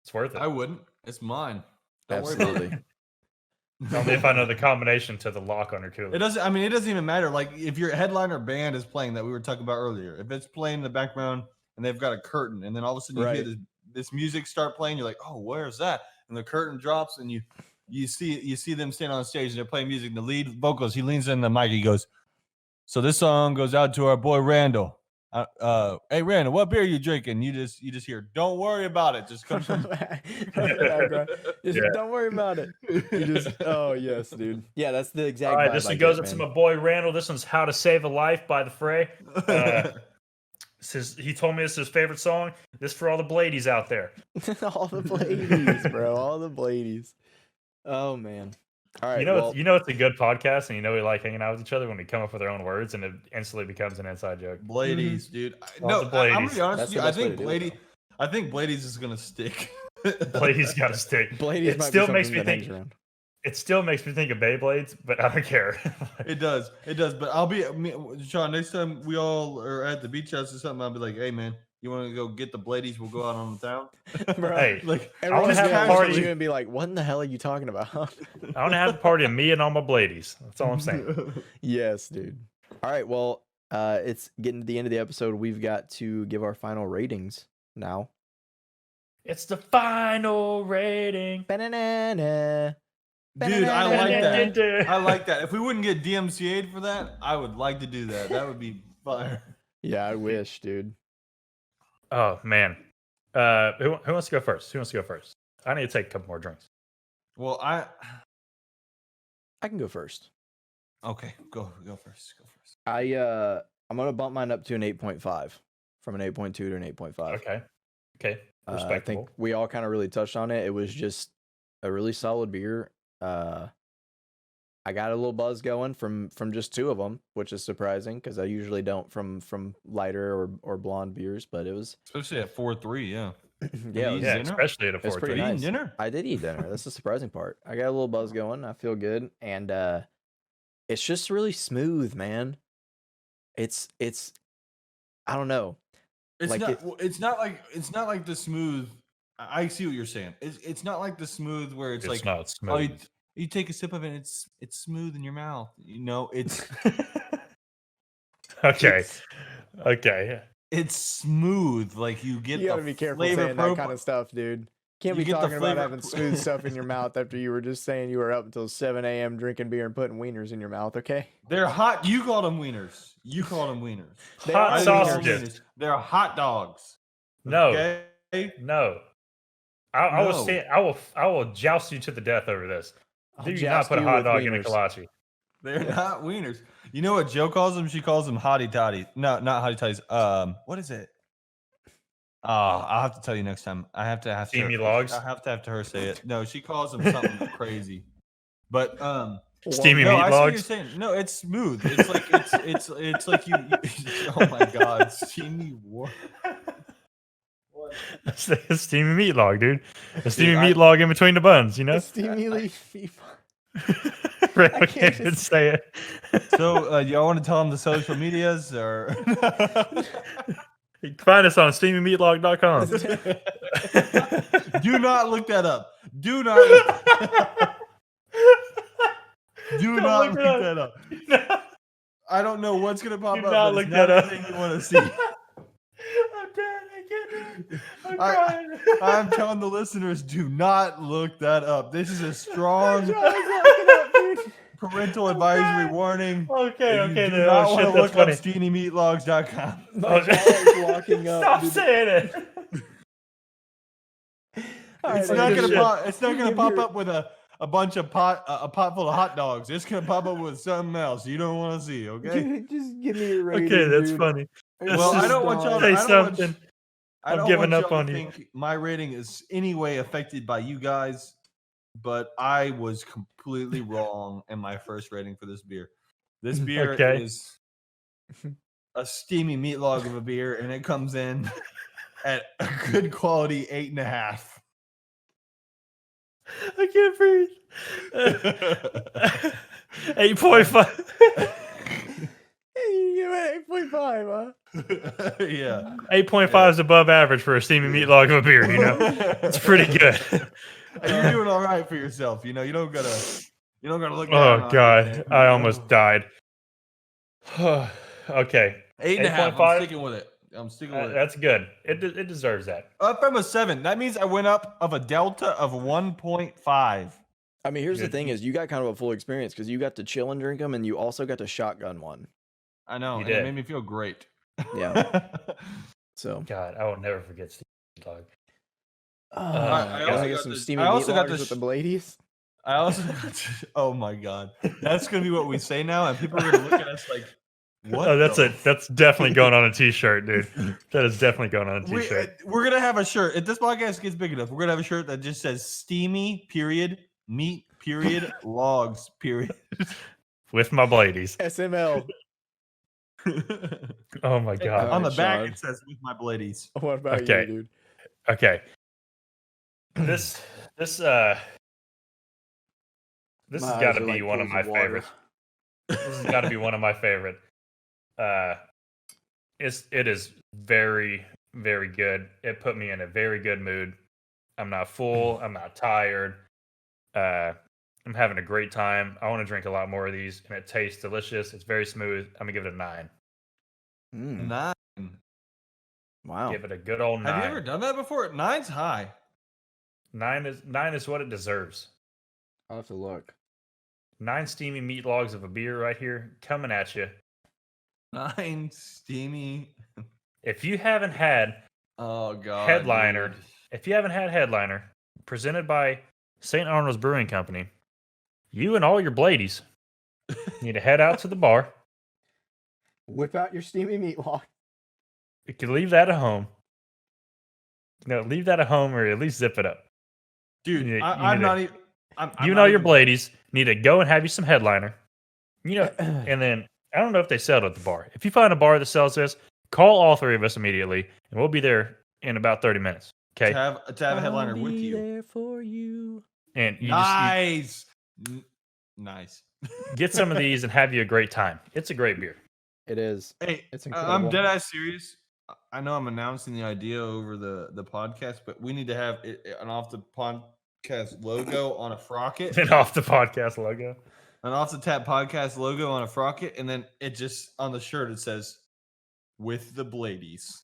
It's worth it. I wouldn't. It's mine. Don't worry Absolutely. about it. Only if I know the combination to the lock on her cooler. It doesn't. I mean, it doesn't even matter. Like if your headliner band is playing that we were talking about earlier, if it's playing in the background and they've got a curtain, and then all of a sudden you hear Right. this music start playing, you're like, "Oh, where's that?" And the curtain drops, and you see them stand on stage and they're playing music. And the lead vocals, he leans in the mic, he goes, "So this song goes out to our boy Randall. Hey Randall, what beer are you drinking?" You just hear, "Don't worry about it." Just comes from Just Yeah. don't worry about it. You just oh yes, dude. Yeah, that's the exact. All right, vibe this I one goes get, up to man. my boy Randall. This one's "How to Save a Life" by The Fray. Says he told me this is his favorite song. This for all the Bladies out there. All the Bladies, bro. All the Bladies. Oh man. All right. You know, well, you know it's a good podcast, and you know we like hanging out with each other when we come up with our own words, and it instantly becomes an inside joke. Bladies, dude. All No, the I'm gonna Bladies. be honest That's with you. the best way to do it, I think Bladies is gonna stick. Blady's got to stick. Bladies It might still be makes something me that hangs think. around. It still makes me think of Beyblades, but I don't care. It does. But I'll be Sean. Next time we all are at the beach house or something, I'll be like, "Hey, man, you want to go get the Bladies? We'll go out on the town." Bro, Hey, like everyone's have a gonna look at party. you and be like, "What in the hell are you talking about?" I want to have a party of me and all my Bladies. That's all I'm saying. Yes, dude. All right, well, it's getting to the end of the episode. We've got to give our final ratings now. It's the final rating. Ba-na-na-na. Dude, I like that. Da-da-da-da. I like that. If we wouldn't get DMCA'd for that, I would like to do that. That would be fire. Yeah, I wish, dude. Oh man. Who wants to go first? Who wants to go first? I need to take a couple more drinks. Well, I can go first. okay. Go first. Go first. I'm gonna bump mine up to an 8.5 from an 8.2 to an 8.5. Okay. I Respectable. think we all kind of really touched on it. It was just a really solid beer. I got a little buzz going from just two of them, which is surprising because I usually don't from lighter or blonde beers. But it was Especially at 4.3, yeah. yeah, Easy. Yeah, dinner? especially at a It was 4 pretty Are you nice. eating dinner? I did eat dinner. That's the surprising part. I got a little buzz going. I feel good, and it's just really smooth, man. It's I don't know. It's Like not. it- It's not like the smooth. I see what you're saying. It's not like the smooth where it's, It's like not oh, smooth. you take a sip of it, and it's smooth in your mouth. You know, it's Okay. it's, Okay. it's smooth. Like you get You gotta the be careful flavor saying that kind of stuff, dude. Can't You be get the talking about flavor having smooth stuff in your mouth after you were just saying you were up until 7 a.m. drinking beer and putting wieners in your mouth, okay? They're hot. You call them wieners. You call them wieners. They Hot are I call them sausages. wieners. They're hot dogs. No. Okay? No. I will No. say I will joust you to the death over this. I'll Do not joust put a you hot with dog in a wieners. kolache. They're not wieners. You know what Joe calls them? She calls them hottie toddy. No, not hottie toddies. What is it? I'll have to tell you next time. I have to ask Steamy her. logs? I have to her say it. No, she calls them something crazy. But Steamy no, meat I see what you're logs? saying. No, it's smooth. It's like it's like you oh my god, steamy what? It's a steamy meat log, dude. A steamy I- meat log in between the buns, you know? A steamy leafy. Right, I I can't can't even just- say it. So y'all want to tell them the social medias or You can find us on steamymeatlog.com. do not look that up. Do not look, do Don't not look look it that up. I don't know what's gonna pop Do up, not but look it's not that up. anything you want to see. I'm dead. I can't do it. I'm crying. I'm telling the listeners, do not look that up. This is a strong parental advisory warning. Okay, You okay. do then. not Oh, want shit, to that's look up funny. steenymeatlogs.com. My jaw is locking up. Stop dude. saying it. All right, It's I'll not give gonna you- pop. It's not gonna give pop your- up with a bunch of a pot full of hot dogs. It's gonna pop up with something else you don't want to see. Okay. Just give me your rating. Okay, that's dude. funny. Well, I don't want y'all. Say I don't want, something. I I'm don't giving want up y'all on to you. think my rating is any way affected by you guys, but I was completely wrong in my first rating for this beer. This beer Okay. is a steamy meat log of a beer, and it comes in at a good quality 8.5. I can't breathe. 8.5. You give it 8.5, huh? Yeah. 8.5 is above average for a steamy meat log of a beer, you know? It's pretty good. You're doing all right for yourself. You know, you don't gotta look down Oh, on God. anything, I you know? almost died. Okay. 8.5. 8.5? I'm sticking with it. That's good. It deserves that. Up from a 7. That means I went up of a delta of 1.5. I mean, here's the Good. thing: is you got kind of a full experience because you got to chill and drink them, and you also got to shotgun one. I know, You and it did. made me feel great. Yeah. So God, I will never forget steamy meat log. I you also wanna get got some the- steamy I also meat got loggers the with the Bladies. I also oh my god, that's gonna be what we say now, and people are gonna look at us like, what? Oh, that's the that's definitely going on a t-shirt, dude. That is definitely going on a t-shirt. We're gonna have a shirt. If this podcast gets big enough, we're gonna have a shirt that just says steamy period meat period logs period. With my bladies. SML. Oh my god. On the Alright, back Sean. it says with my bladies. What about Okay. you, dude? Okay. this this uh this My has eyes got to are be like one of pools my of water. favorites. This has got to be one of my favorite. It is very, very good. It put me in a very good mood. I'm not full. I'm not tired. I'm having a great time. I want to drink a lot more of these, and it tastes delicious. It's very smooth. I'm gonna give it a 9. Mm, 9. wow. Give it a good old 9. Have you ever done that before? 9's high. 9 is what it deserves. I'll have to look. 9 steamy meat logs of a beer right here coming at you. 9 steamy. If you haven't had Oh god. Headliner, dude. if you haven't had Headliner, presented by St. Arnold's Brewing Company, you and all your Bladies need to head out to the bar. Whip out your steamy meat log. You can leave that at home. Leave that at home, or at least zip it up. Dude, You I'm need not to- even. I'm You and not all your even- Bladies need to go and have you some Headliner. And then I don't know if they sell it at the bar. If you find a bar that sells this, call all 3 of us immediately, and we'll be there in about 30 minutes. Okay. to have a headliner with you. There for you. And you Nice. Nice. get some of these and have you a great time. It's a great beer. It is. Hey, It's I'm incredible. dead ass serious. I know I'm announcing the idea over the podcast, but we need to have an off the podcast logo on a frocket, And off the podcast logo. an off the tap podcast logo on a frocket, and then it just on the shirt it says "with the Bladies."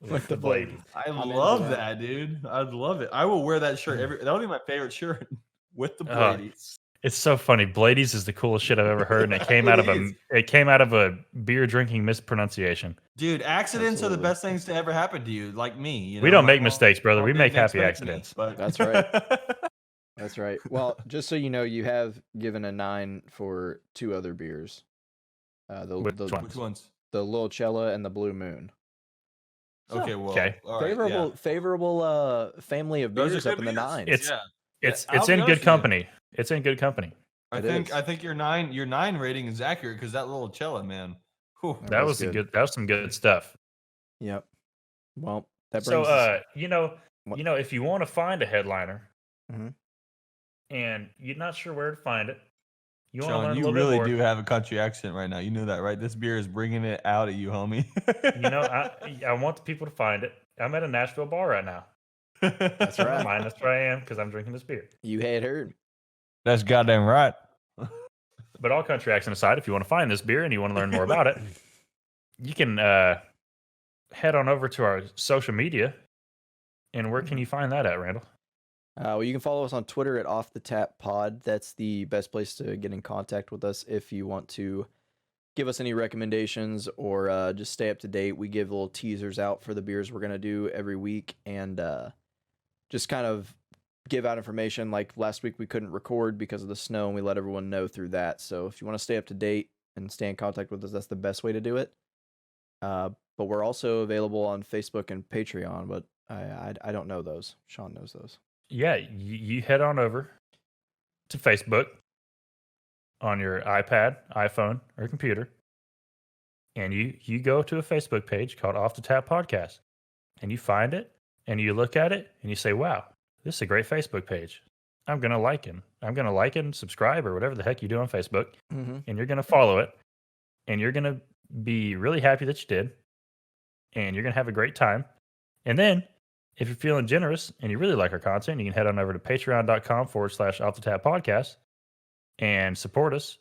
With the Bladies. I I'm into love that. that, dude. I'd love it. I will wear that shirt that'll be my favorite shirt. With the Oh, Bladies. It's so funny. Bladies is the coolest shit I've ever heard, and it came out of is. a beer drinking mispronunciation. Dude, accidents are the Absolutely. best things to ever happen to you, like me. You We know, don't my make mom- mistakes, brother. mom We didn't make happy expect me, accidents. but That's right. That's right. Well, just so you know, you have given a 9 for 2 other beers. Which The one? Which ones? Limoncello and the Blue Moon. Okay, well, Okay. all right, Favorable family of Those are beers up good in the beers. 9s. It's yeah. it's I'll be in honest good with you. company. It's in good company. I It think is. I think your 9 rating is accurate because that little cello, man. Whew. That was was good. That was some good stuff. Yep. Well, that So brings us, you know, if you want to find a headliner, Mhm. and you're not sure where to find it, you want to Sean, learn a you little really bit do more. have a country accent right now. You know that, right? This beer is bringing it out at you, homie. You know, I want the people to find it. I'm at a Nashville bar right now. That's right. Mine, that's where I am because I'm drinking this beer. you had heard. That's goddamn right. But all country accent aside, if you want to find this beer and you want to learn more about it, you can head on over to our social media. And where can you find that at, Randall? Well, you can follow us on Twitter at Off the Tap Pod. That's the best place to get in contact with us if you want to give us any recommendations or just stay up to date. We give little teasers out for the beers we're going to do every week and just kind of give out information. Like last week, we couldn't record because of the snow, and we let everyone know through that. So if you want to stay up to date and stay in contact with us, that's the best way to do it. But we're also available on Facebook and Patreon, but I don't know those. Sean knows those. Yeah, you head on over to Facebook on your iPad, iPhone, or computer, and you go to a Facebook page called Off the Tap Podcast, and you find it, and you look at it, and you say, wow, this is a great Facebook page. I'm going to like it. I'm going to like it and subscribe or whatever the heck you do on Facebook, Mm-hmm. and you're going to follow it, and you're going to be really happy that you did, and you're going to have a great time. And then if you're feeling generous and you really like our content, you can head on over to patreon.com/Off the Tap Podcast and support us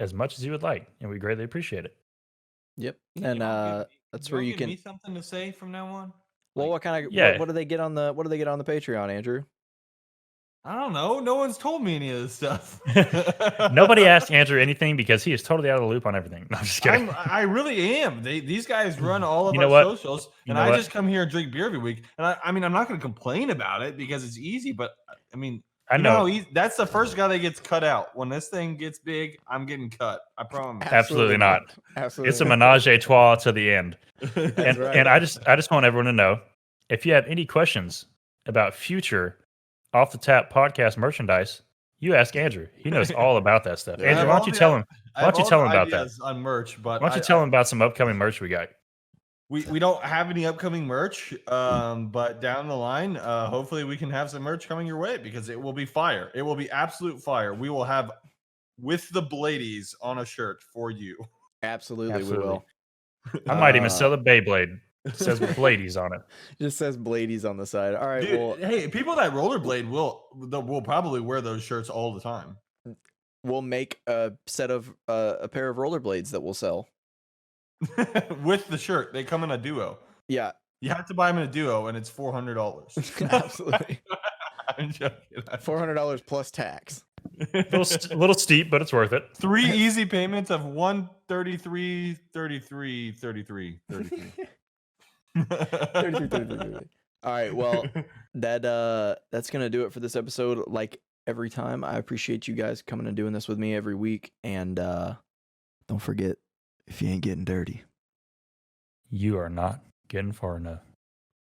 as much as you would like. And we greatly appreciate it. Yep. You And wanna give- that's you where wanna you give can. me something to say from now on. Well, Like, what kind of Yeah. what do they get on the Patreon, Andrew? I don't know. No one's told me any of this stuff. Nobody asked Andrew anything because he is totally out of the loop on everything. No, I'm just kidding. I really am. These guys run all of You know our what? socials, You and know I what? just come here and drink beer every week. And I mean, I'm not going to complain about it because it's easy. But I mean, I you know. how easy, that's the first guy that gets cut out. When this thing gets big, I'm getting cut. I promise. Absolutely not. Absolutely. It's a menage a trois to the end. And right. and I just want everyone to know, if you have any questions about future Off the Tap podcast merchandise, you ask Andrew. He knows all about that stuff. Yeah. Andrew, why don't you tell him? I Why don't have you all tell the him about that? ideas on merch? But Why don't you tell him about some upcoming merch we got? We don't have any upcoming merch, but down the line, hopefully we can have some merch coming your way because it will be fire. It will be absolute fire. We will have with the Bladies on a shirt for you. Absolutely, we will. I might even sell a Beyblade. It says Bladies on it. Just says Bladies on the side. All right, Dude, well, hey, people that rollerblade will probably wear those shirts all the time. we'll make a pair of rollerblades that we'll sell. With the shirt. They come in a duo. Yeah. You have to buy them in a duo, and it's $400. Absolutely. I'm joking. $400 plus tax. Little steep, but it's worth it. 3 easy payments of $133, $33, $33, $33. All right, well, that's gonna do it for this episode. Like every time, I appreciate you guys coming and doing this with me every week. And don't forget, if you ain't getting dirty, you are not getting far enough.